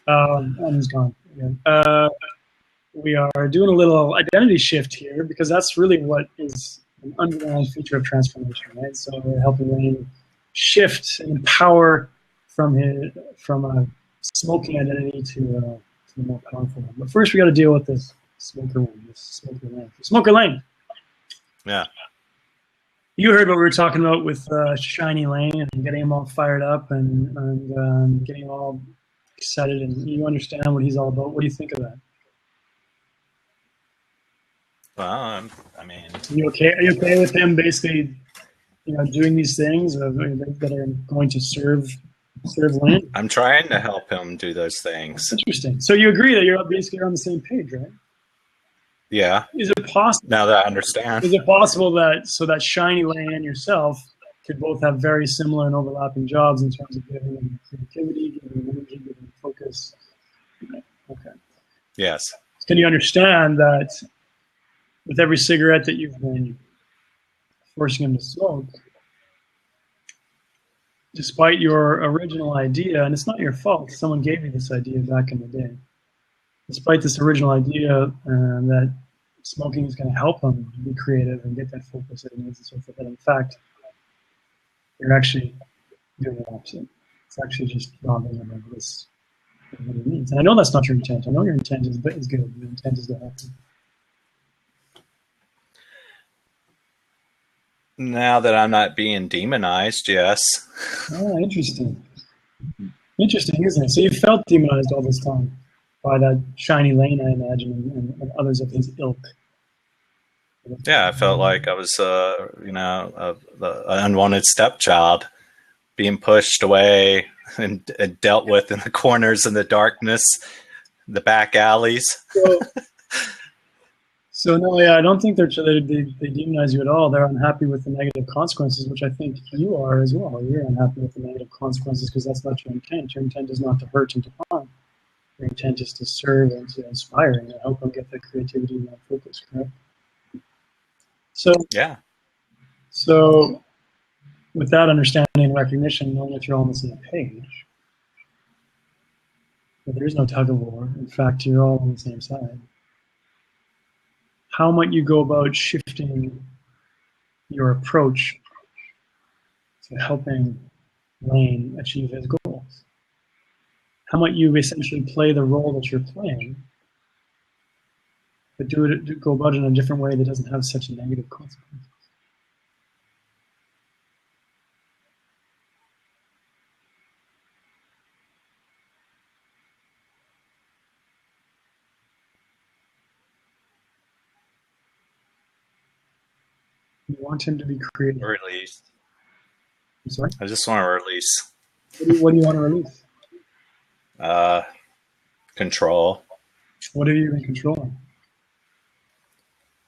And he's gone. Yeah. We are doing a little identity shift here because that's really what is an underlying feature of transformation, right? So we're helping Lane shift and empower from a smoking identity to a more powerful one. But first, we got to deal with this smoker lane. Smoker lane. Yeah. You heard what we were talking about with Shiny Lane and getting him all fired up and getting him all excited, and you understand what he's all about. What do you think of that? Well, I mean, are you okay with him basically, doing these things that are going to serve Lane? I'm trying to help him do those things. Interesting. So you agree that you're basically on the same page, right? Yeah. Is it possible? Now that I understand. Is it possible that that shiny lane and yourself could both have very similar and overlapping jobs in terms of giving them creativity, giving them energy, giving them focus? Okay. Yes. Can you understand that with every cigarette that you've been forcing him to smoke, despite your original idea, and it's not your fault, someone gave you this idea back in the day, despite this original idea that smoking is going to help him be creative and get that focus that he needs and so forth, that in fact, you're actually doing the opposite. It's actually just robbing him of this, of what he needs. And I know that's not your intent. I know your intent is good. Your intent is to help him. Now that I'm not being demonized, yes. Ah, interesting. Interesting, isn't it? So you felt demonized all this time by that shiny lane, I imagine, and others of his ilk. Yeah, I felt like I was, an unwanted stepchild being pushed away and dealt with in the corners, in the darkness, the back alleys. So no, yeah, I don't think they demonize you at all. They're unhappy with the negative consequences, which I think you are as well. You're unhappy with the negative consequences because that's not your intent. Your intent is not to hurt and to harm. Your intent is to serve and to inspire and to help them get that creativity and that focus, correct? So yeah. So with that understanding and recognition, knowing that you're all on the same page, that there is no tug of war. In fact, you're all on the same side. How might you go about shifting your approach to helping Lane achieve his goals? How might you essentially play the role that you're playing, but go about it in a different way that doesn't have such a negative consequence? You want him to be creative. Release. I'm sorry? I just want to release. What do you want to release? Control. What have you been controlling?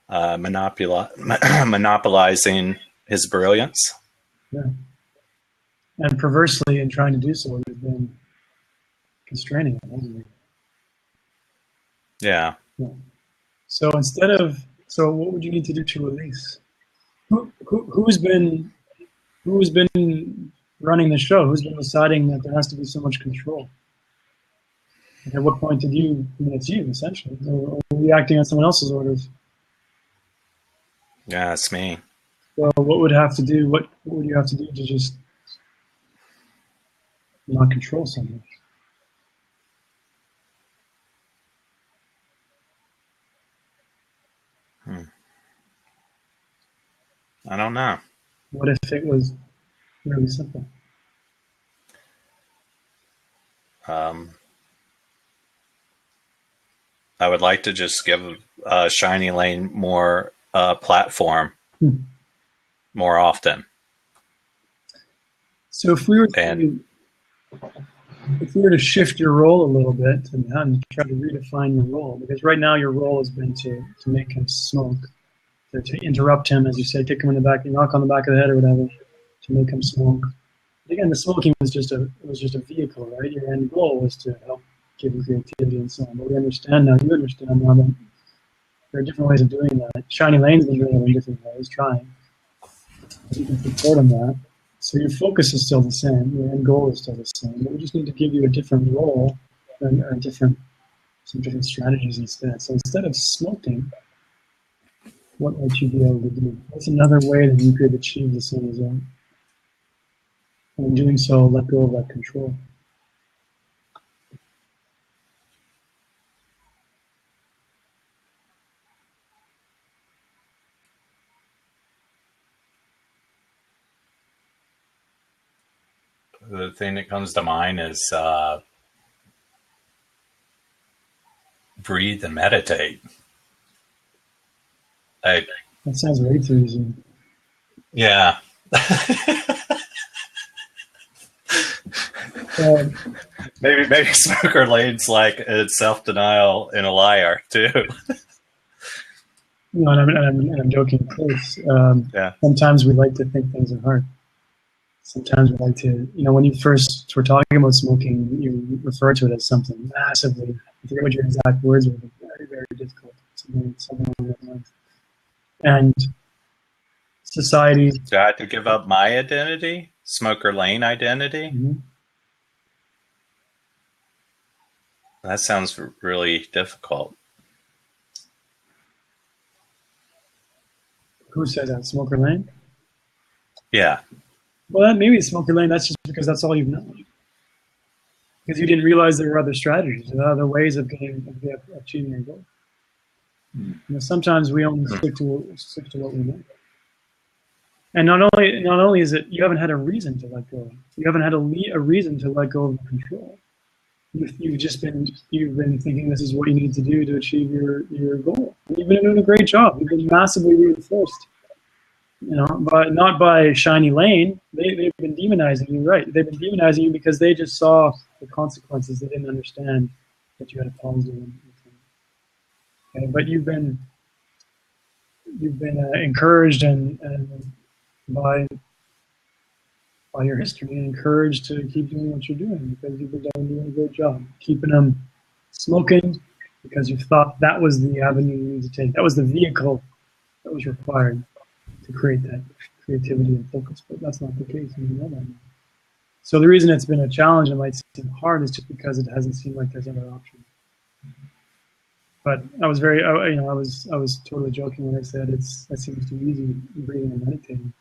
Monopolizing his brilliance. Yeah. And perversely, in trying to do so, you've been constraining him, hasn't you? Yeah. So what would you need to do to release? Who's been running the show? Who's been deciding that there has to be so much control? And at what point it's you, essentially, or are you acting on someone else's orders? Yeah, it's me. So what would you have to do to just not control someone? I don't know. What if it was really simple? I would like to just give Shiny Lane more platform more often. So if we were to shift your role a little bit and try to redefine your role, because right now your role has been to make him smoke, to interrupt him, as you say, kick him in the back, knock on the back of the head or whatever, to make him smoke. But again, the smoking was just a vehicle, right? Your end goal was to help give you creativity and so on. But you understand now that there are different ways of doing that. Shiny Lane's been doing it in different ways, trying. You can support him that. So your focus is still the same, your end goal is still the same, but we just need to give you a different role and some different strategies instead. So instead of smoking, what might you be able to do? What's another way that you could achieve the same result? And in doing so, let go of that control. The thing that comes to mind is breathe and meditate. That sounds way too easy. Yeah. Maybe Smoker Lane's like a self-denial and a liar too. You know, and I'm joking, of course. Yeah. Sometimes we like to think things are hard. Sometimes we like to, you know, when you first were talking about smoking, you refer to it as something massively, I forget what your exact words were, but very, very difficult. Something along those lines. And society. Do I have to give up my identity? Smoker Lane identity? Mm-hmm. That sounds really difficult. Who said that? Smoker Lane? Yeah. Well, maybe Smoker Lane, that's just because that's all you've known. Because you didn't realize there were other strategies, there are other ways of achieving your goal. You know, sometimes we only stick to what we know. And not only is it, you haven't had a reason to let go. You haven't had a reason to let go of control. You've been thinking this is what you need to do to achieve your goal. And you've been doing a great job. You've been massively reinforced. You know, but not by Shiny Lane. They've been demonizing you, right? They've been demonizing you because they just saw the consequences. They didn't understand that you had a pause doing. Okay, but you've been encouraged and by your history, and encouraged to keep doing what you're doing because you've been doing a great job keeping them smoking because you thought that was the avenue you need to take. That was the vehicle that was required to create that creativity and focus, but that's not the case. And you know that. So the reason it's been a challenge and might seem hard is just because it hasn't seemed like there's other options. But I was I was totally joking when I said that seems too easy, breathing and meditating.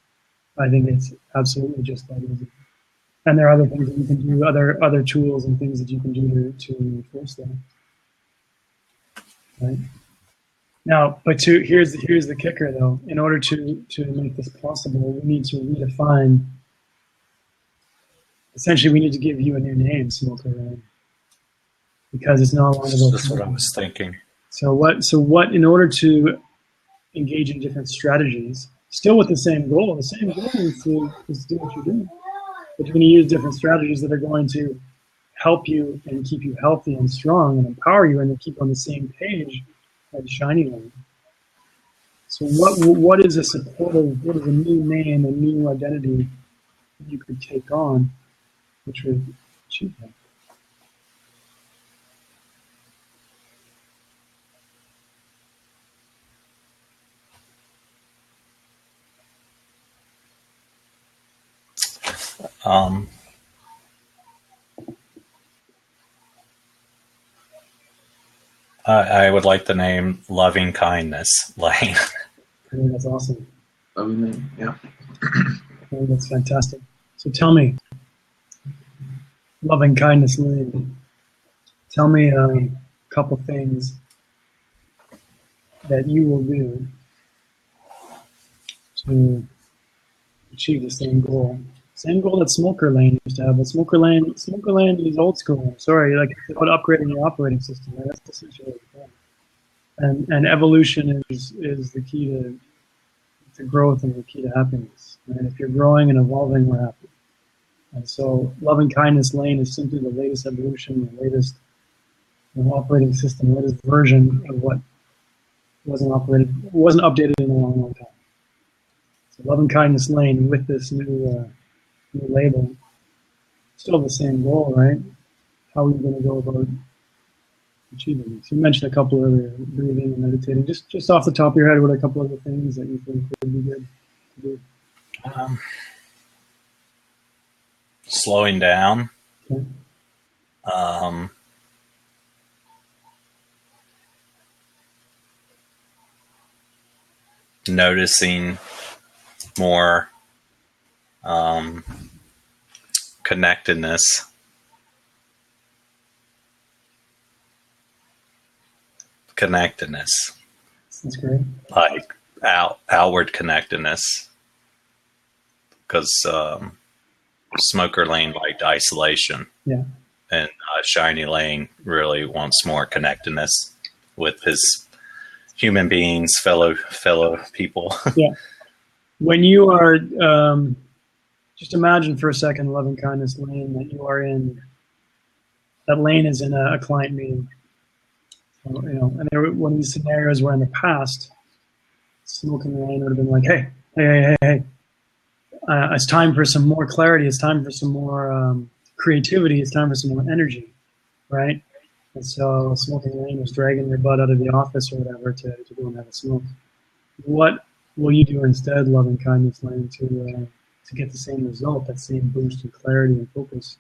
I think it's absolutely just that easy. And there are other things that you can do, other tools and things that you can do to reinforce that. Right? Now, but here's the kicker though. In order to make this possible, we need to redefine. Essentially, we need to give you a new name, Smoker Lane, because it's no longer. That's what I was thinking. So what? In order to engage in different strategies, still with the same goal. The same goal is to do what you're doing, but you're going to use different strategies that are going to help you and keep you healthy and strong and empower you and to keep on the same page as Shiny Lane. So what is a supportive, what is a new name, a new identity that you could take on, which would achieve that? I would like the name Loving Kindness Lane. I think that's awesome. Loving Lane, yeah. I think that's fantastic. So tell me, Loving Kindness Lane, tell me a couple things that you will do to achieve the same goal. Same goal that Smoker Lane used to have, but Smoker Lane is old school. Sorry, like it's about upgrading your operating system. Right? That's essentially what it's about. And evolution is the key to growth and the key to happiness. And if you're growing and evolving, we're happy. And so, Loving Kindness Lane is simply the latest evolution, the latest operating system, the latest version of what wasn't updated in a long, long time. So, Loving Kindness Lane with this new label, still the same goal, right? How are you going to go about achieving this? You mentioned a couple earlier, breathing and meditating. Just off the top of your head, what are a couple other things that you think would be good to do? Slowing down. Okay. Noticing more connectedness. That's great. Like outward connectedness. Because Smoker Lane liked isolation. Yeah. And Shiny Lane really wants more connectedness with his human beings, fellow people. Yeah. When you are, just imagine for a second, Loving Kindness Lane, that you are in, that lane is in a client meeting. So, and there were one of these scenarios where in the past, smoking lane would have been like, hey. It's time for some more clarity. It's time for some more creativity. It's time for some more energy, right? And so smoking lane was dragging your butt out of the office or whatever to go and have a smoke. What will you do instead, loving kindness lane, to get the same result, that same boost in clarity and focus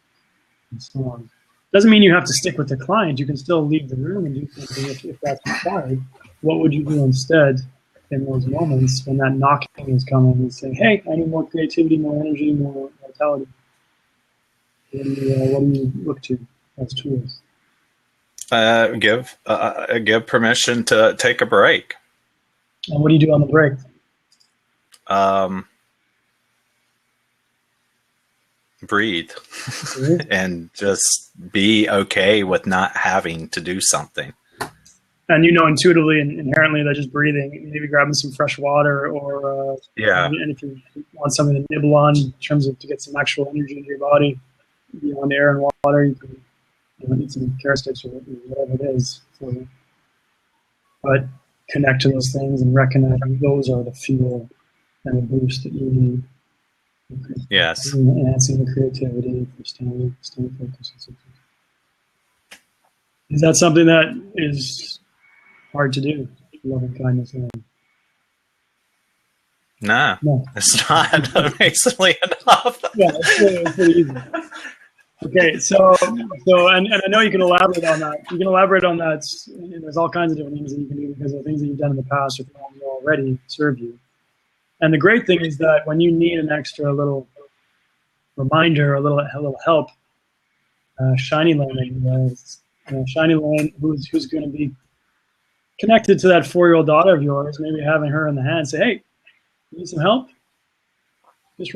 and so on? Doesn't mean you have to stick with the client. You can still leave the room and do something if that's required. What would you do instead in those moments when that knocking is coming and saying, hey, I need more creativity, more energy, more vitality? What do you look to as tools? Give permission to take a break. And what do you do on the break? Breathe and just be okay with not having to do something. And intuitively and inherently that just breathing, maybe grabbing some fresh water or and if you want something to nibble on in terms of to get some actual energy into your body beyond air and water, you can eat some carrot sticks or whatever it is for you. But connect to those things and recognize those are the fuel and the boost that you need. Yes. Enhancing the creativity for staying focused. Is that something that is hard to do? Loving kindness. No, it's not amazingly enough. Yeah, it's pretty easy. Okay, so and I know you can elaborate on that. You can elaborate on that. And there's all kinds of different things that you can do because of things that you've done in the past or things that already serve you. And the great thing is that when you need an extra little reminder, a little help, Shiny Lane, Shiny Lane, who's going to be connected to that 4-year-old daughter of yours, maybe having her in the hand, say, hey, you need some help? Just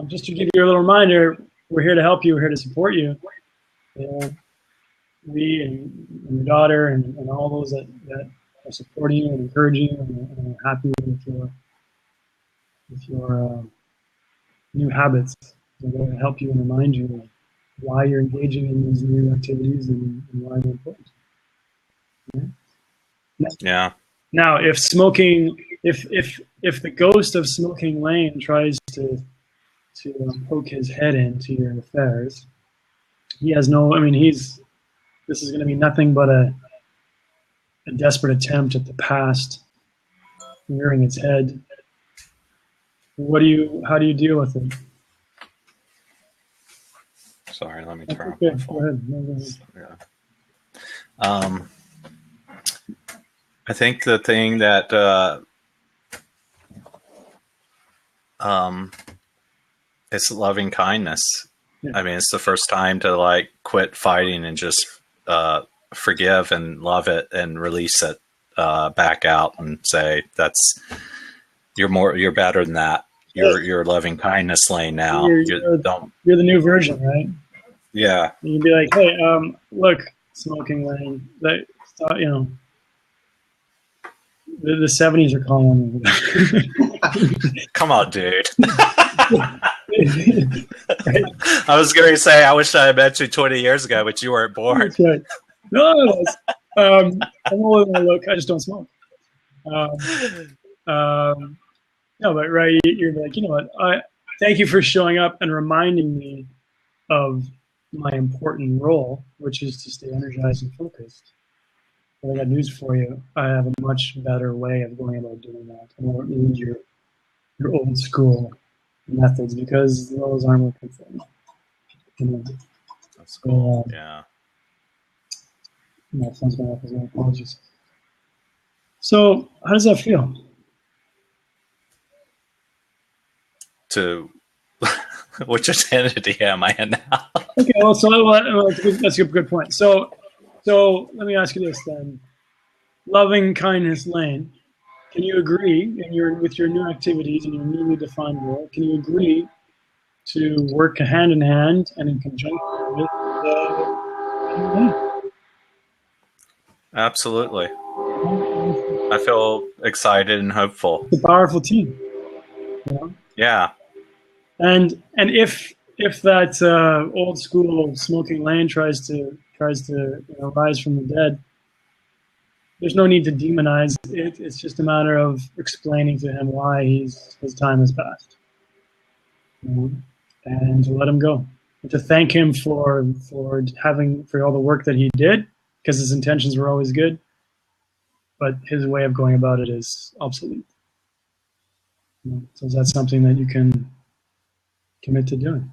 just to give you a little reminder, we're here to help you, we're here to support you. We and your daughter and all those that are supporting you and encouraging you and are happy with your new habits. They're going to help you and remind you of why you're engaging in these new activities and why they're important. Yeah. Now, if the ghost of smoking lane tries to poke his head into your affairs, he has no. I mean, this is going to be nothing but a desperate attempt at the past rearing its head. How do you deal with it? Sorry, let me turn okay. off my phone. Go ahead. No, go ahead. Yeah. I think the thing that it's loving kindness. Yeah. I mean, it's the first time to quit fighting and just forgive and love it and release it back out and say you're better than that. You're loving kindness lane now. You're the new version, right? Yeah. You can be like, hey, look, smoking lane. The 70s are calling me. Come on, dude. I was going to say, I wish I had met you 20 years ago, but you weren't born. That's right. No, I'm older than I look. I just don't smoke. No, but right, you're like, you know what? Thank you for showing up and reminding me of my important role, which is to stay energized and focused. But I got news for you. I have a much better way of going about doing that. I don't need your old school methods because those aren't working for me. That's cool. Yeah. My phone's going off as well. Apologies. So, how does that feel? Which identity am I in now? Okay, well, that's a good point. So let me ask you this then. Loving kindness lane, can you agree with your new activities and your newly defined role, can you agree to work hand in hand and in conjunction with the lane? Absolutely. I feel excited and hopeful. It's a powerful team. You know? Yeah. And if that old school smoking lane tries to rise from the dead, there's no need to demonize it. It's just a matter of explaining to him why his time has passed, and to let him go, and to thank him for all the work that he did, because his intentions were always good, but his way of going about it is obsolete. So is that something that you can commit to doing?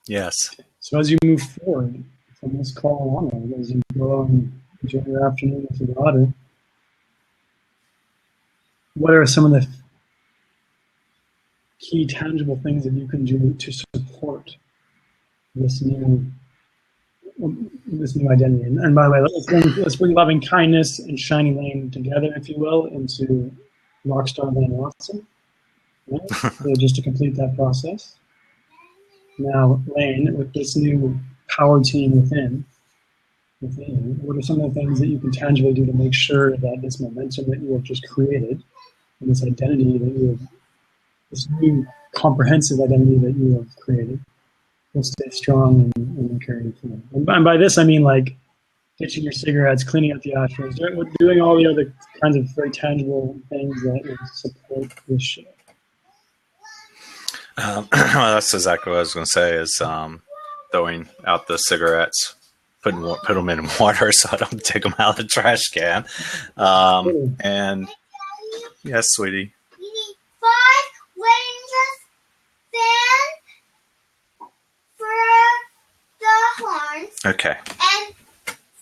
Yes. So as you move forward from this call onward, as you go and enjoy your afternoon with your daughter, what are some of the key tangible things that you can do to support this new identity? And by the way, let's bring loving kindness and shiny lane together, if you will, into Rockstar Lane Watson. Right? So just to complete that process. Now, Lane, with this new power team within you, what are some of the things that you can tangibly do to make sure that this momentum that you have just created, and this identity that you have, this new comprehensive identity that you have created, will stay strong and carry you forward? And by this, I mean like ditching your cigarettes, cleaning up the ashtrays, doing all the other kinds of very tangible things that will support this show. Well, that's exactly what I was going to say, is throwing out the cigarettes, put them in water so I don't take them out of the trash can. And yes, sweetie. You need 5 ranges fan for the horns. Okay. And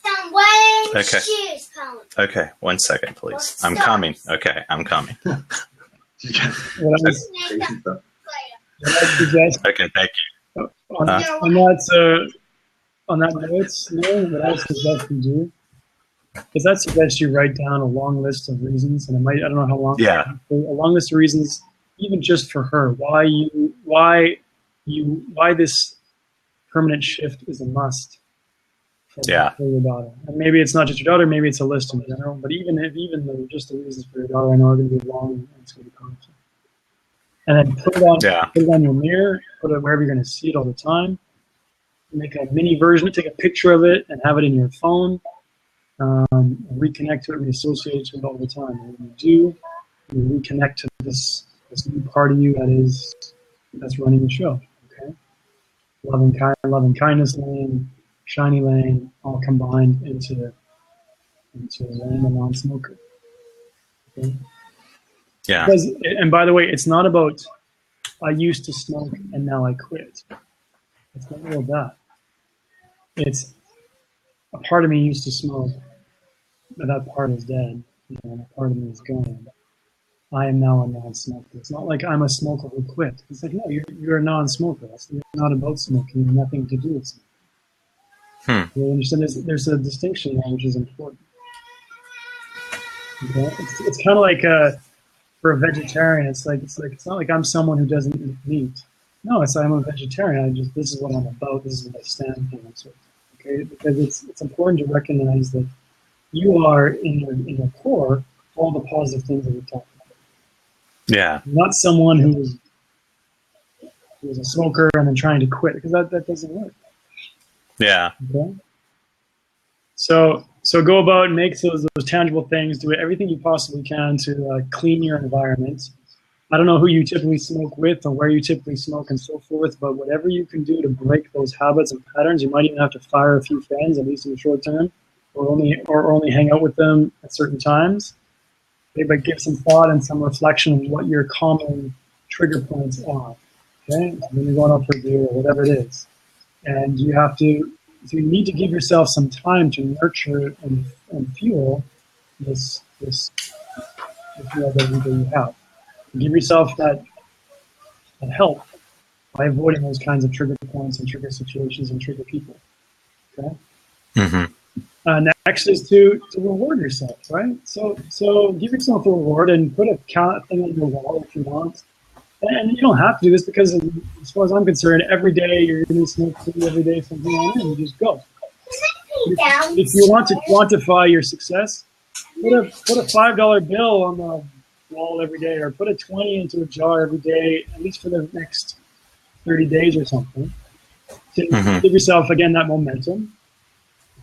some wearing Okay. shoes cones. Okay. 1 second, please. I'm coming. Okay. I'm coming. What I was, what I suggest Okay. Thank you. on that notes, what I suggest you do is that suggest you write down a long list of reasons, and I don't know how long. Yeah. A long list of reasons, even just for her, why this permanent shift is a must for your daughter. And maybe it's not just your daughter, maybe it's a list in general. But even just the reasons for your daughter, I know are going to be long and it's going to be powerful. And then put it on your mirror, put it wherever you're going to see it all the time. Make a mini version, take a picture of it, and have it in your phone. Reconnect to it, reassociate to it all the time. And when you do, you reconnect to this new part of you that's running the show. Okay, loving kindness lane, shiny lane, all combined into a lane of non-smoker. Okay. Yeah. Because, and by the way, it's not about I used to smoke and now I quit. It's not about that. It's a part of me used to smoke, but that part is dead. And a part of me is gone. I am now a non-smoker. It's not like I'm a smoker who quit. It's like, no, you're a non-smoker. It's not about smoking. You have nothing to do with smoking. You understand? There's a distinction there which is important. Okay? It's kind of like for a vegetarian, it's not like I'm someone who doesn't eat meat. No, I'm a vegetarian. This is what I'm about. This is what I stand for. And so, okay, because it's important to recognize that you are in your core all the positive things that we talked about. Yeah. Not someone who's a smoker and then trying to quit, because that doesn't work. Yeah. Okay. So go about and make those tangible things. Do everything you possibly can to clean your environment. I don't know who you typically smoke with or where you typically smoke and so forth, but whatever you can do to break those habits and patterns, you might even have to fire a few friends, at least in the short term, or only hang out with them at certain times. Okay, but give some thought and some reflection on what your common trigger points are. Okay, so when you're going out for a beer or whatever it is, and you need to give yourself some time to nurture and fuel this ability that you have. Give yourself that help by avoiding those kinds of trigger points and trigger situations and trigger people. Okay. Mm-hmm. Next is to reward yourself, right? So give yourself a reward and put a thing on your wall if you want. And you don't have to do this because, as far as I'm concerned, every day you're going to smoke every day from here on in. You just go. If you want to quantify your success, put a $5 bill on the wall every day, or put a 20 into a jar every day, at least for the next 30 days or something. To give yourself again that momentum.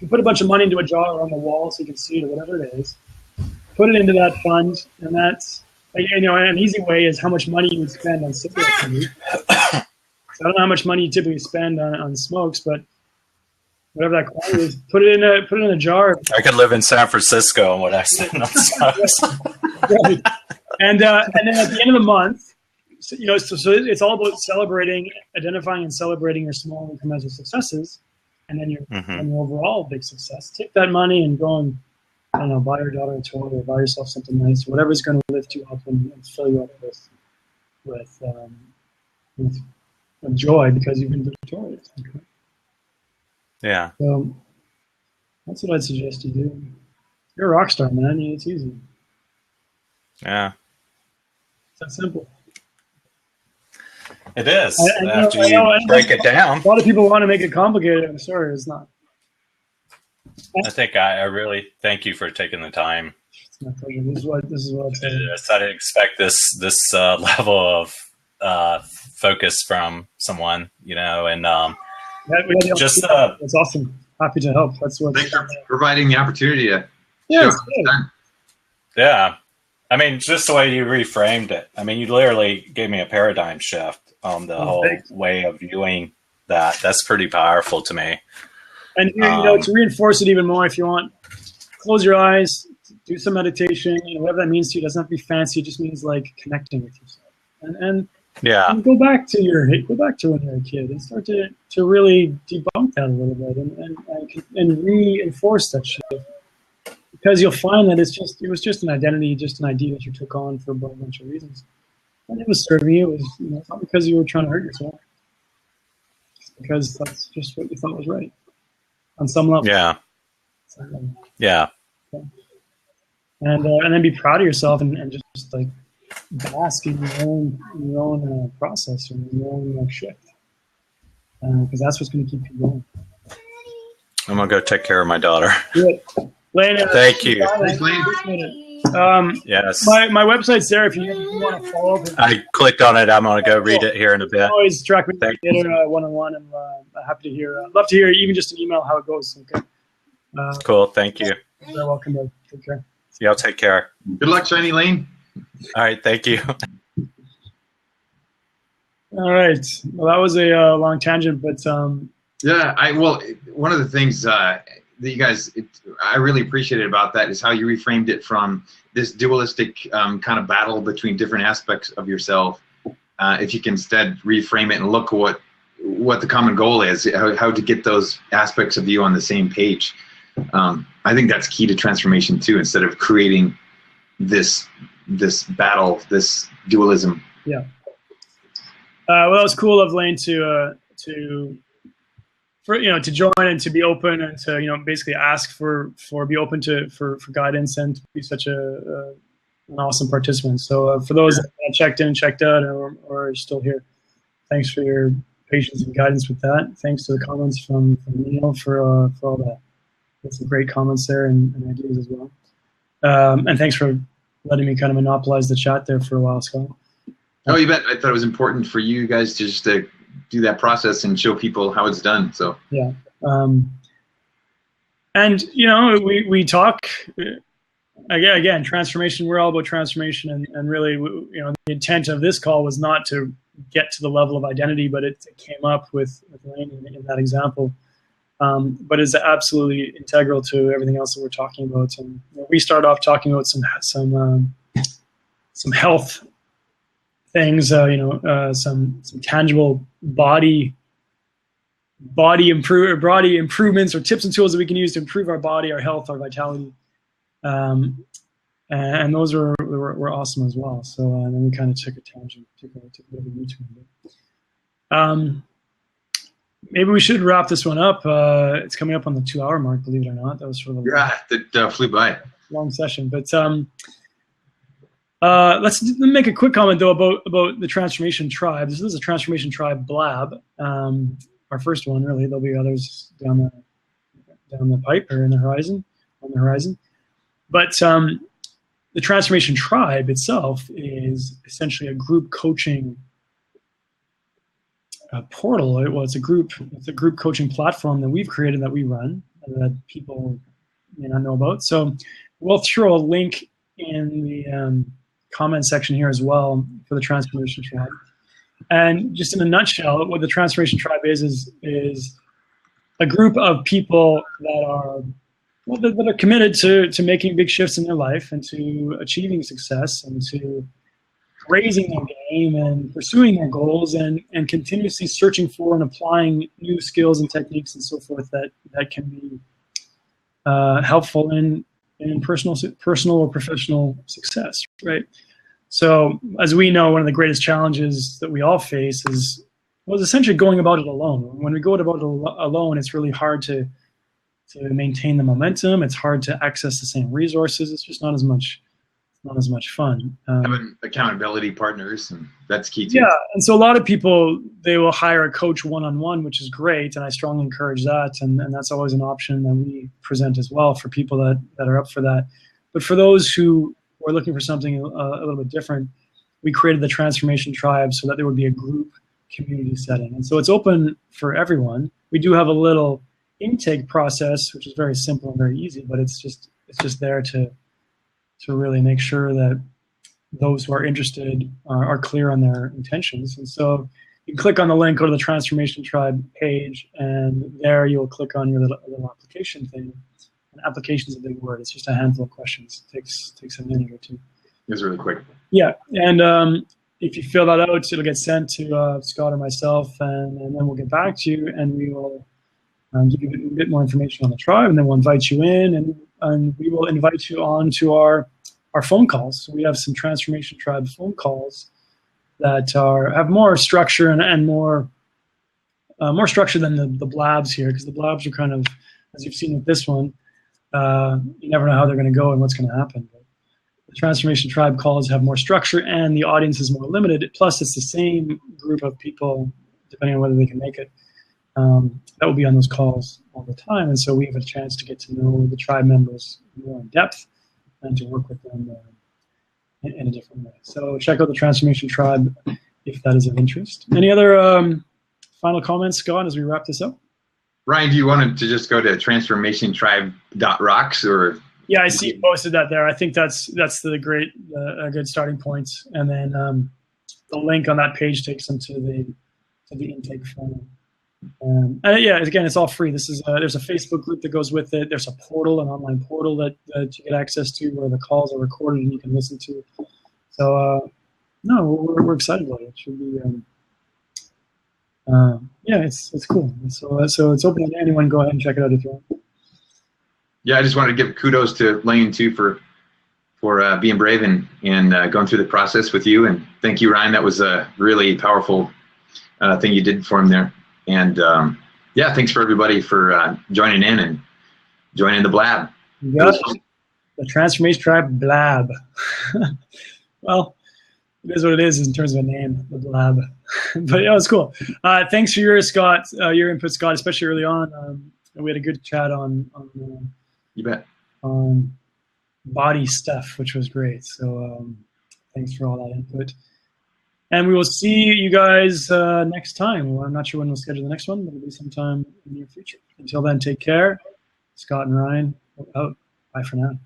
You put a bunch of money into a jar on the wall so you can see it or whatever it is. Put it into that fund, and that's, you know, an easy way is how much money you would spend on cigarettes a week. So I don't know how much money you typically spend on smokes, but whatever that quantity is, put it in a jar. I could live in San Francisco on what I spend on smokes. Right. And then at the end of the month, so, you know, so it's all about celebrating, identifying and celebrating your small incremental successes, and then your overall big success. Take that money and go and, I don't know, buy your daughter a toy or buy yourself something nice, whatever's going to lift you up and fill you up with joy because you've been victorious. Okay? Yeah. So that's what I'd suggest you do. You're a rock star, man. It's easy. Yeah. It's that simple. It is. After you break it down. A lot of people want to make it complicated. I'm sorry, it's not. I think I really thank you for taking the time. It's my pleasure. This is what I'm saying. I didn't expect this level of focus from someone, you know, and just it's awesome. Happy to help. That's what. Thanks for providing the opportunity to. Yeah. I mean, just the way you reframed it. I mean, you literally gave me a paradigm shift on the whole way of viewing that. That's pretty powerful to me. And you know, to reinforce it even more, if you want, close your eyes, do some meditation. You know, whatever that means to you. It doesn't have to be fancy. It just means like connecting with yourself. And go back to when you were a kid and start to really debunk that a little bit and reinforce that shit. Because you'll find that it was just an identity, just an idea that you took on for a bunch of reasons. And it was serving you. It was, you know, it's not because you were trying to hurt yourself. It's because that's just what you thought was right. On some level. Yeah. Yeah. Okay. And then be proud of yourself and just like bask in your own process or your own shift. Because that's what's going to keep you going. I'm going to go take care of my daughter. Good. Lane, thank you. Thanks, Lane. Yes. My website's there if you want to follow up. I clicked on it. I'm going to go read it here in a bit. Always track me later one-on-one, and I'm happy to hear. Love to hear even just an email how it goes. Okay. Cool. Thank you. You're welcome. To take care. Y'all take care. Good luck, Shiny Lane. All right. Thank you. All right. Well, that was a long tangent, but one of the things that you guys, I really appreciated about that is how you reframed it from this dualistic kind of battle between different aspects of yourself. If you can instead reframe it and look at what the common goal is, how to get those aspects of you on the same page. I think that's key to transformation too, instead of creating this battle, this dualism. Yeah. Well, it was cool of Lane to join and to be open and to, you know, basically ask for be open for guidance and to be such an awesome participant. So for those that checked in, checked out, or are still here, thanks for your patience and guidance with that. Thanks to the comments from Neil for all that. That's some great comments there and ideas as well. And thanks for letting me kind of monopolize the chat there for a while, Scott. Oh, you bet. I thought it was important for you guys to just do that process and show people how it's done. So yeah, and you know, we talk again transformation. We're all about transformation, and really, you know, the intent of this call was not to get to the level of identity, but it came up with Lane in that example. But is absolutely integral to everything else that we're talking about. And you know, we start off talking about some health things, some tangible body improvements or tips and tools that we can use to improve our body, our health, our vitality, and those were awesome as well. So then we kind of took a tangent, took a bit of a U-turn. Maybe we should wrap this one up. It's coming up on the 2-hour mark, believe it or not. That was sort of that flew by. Long session, but let's make a quick comment though about the Transformation Tribe. This is a Transformation Tribe Blab, our first one. Really, there'll be others down the pipe or on the horizon. But the Transformation Tribe itself is essentially a group coaching portal. It's a group coaching platform that we've created, that we run, that people may not know about. So we'll throw a link in the comment section here as well for the Transformation Tribe. And just in a nutshell, what the Transformation Tribe is a group of people that are committed to making big shifts in their life and to achieving success and to raising their game and pursuing their goals and continuously searching for and applying new skills and techniques and so forth that can be helpful in personal or professional success, right? So as we know, one of the greatest challenges that we all face is essentially going about it alone. When we go about it alone, it's really hard to maintain the momentum. It's hard to access the same resources. It's just not as much fun. Having accountability partners, and that's key too. Yeah, and so a lot of people, they will hire a coach one-on-one, which is great, and I strongly encourage that, and that's always an option that we present as well for people that are up for that. But for those who are looking for something a little bit different, we created the Transformation Tribe so that there would be a group community setting. And so it's open for everyone. We do have a little intake process, which is very simple and very easy, but it's just there to really make sure that those who are interested are clear on their intentions. And so you can click on the link, go to the Transformation Tribe page, and there you'll click on your little application thing. And application is a big word. It's just a handful of questions. It takes a minute or two. It's really quick. Yeah, and if you fill that out, it'll get sent to Scott or myself, and then we'll get back to you, and we will give you a bit more information on the tribe, and then we'll invite you in, and we will invite you on to our phone calls. So we have some Transformation Tribe phone calls that have more structure and more structure than the blabs here, because the blabs are kind of, as you've seen with this one, you never know how they're going to go and what's going to happen. But the Transformation Tribe calls have more structure, and the audience is more limited. Plus, it's the same group of people, depending on whether they can make it, that will be on those calls all the time. And so we have a chance to get to know the tribe members more in depth and to work with them in a different way. So check out the Transformation Tribe if that is of interest. Any other final comments, Scott, as we wrap this up? Ryan, do you want to just go to transformationtribe.rocks or? Yeah, I see you posted that there. I think that's a good starting point. And then the link on that page takes them to the intake funnel. And yeah, again, it's all free. This is there's a Facebook group that goes with it. There's a portal, an online portal that you get access to where the calls are recorded and you can listen to. So no, we're excited about it. It should be yeah, it's cool. So it's open to anyone. Go ahead and check it out if you want. Yeah, I just wanted to give kudos to Lane too for being brave and going through the process with you. And thank you, Ryan. That was a really powerful thing you did for him there. And yeah, thanks for everybody for joining in and joining the Blab. Yep. The Transformation Tribe Blab. Well, it is what it is in terms of a name, the Blab. But yeah, it was cool. Thanks for your input, Scott, especially early on. We had a good chat on you bet. On body stuff, which was great. So thanks for all that input. And we will see you guys next time. Well, I'm not sure when we'll schedule the next one, but it'll be sometime in the near future. Until then, take care. Scott and Ryan, out. Bye for now.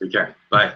Take care. Bye.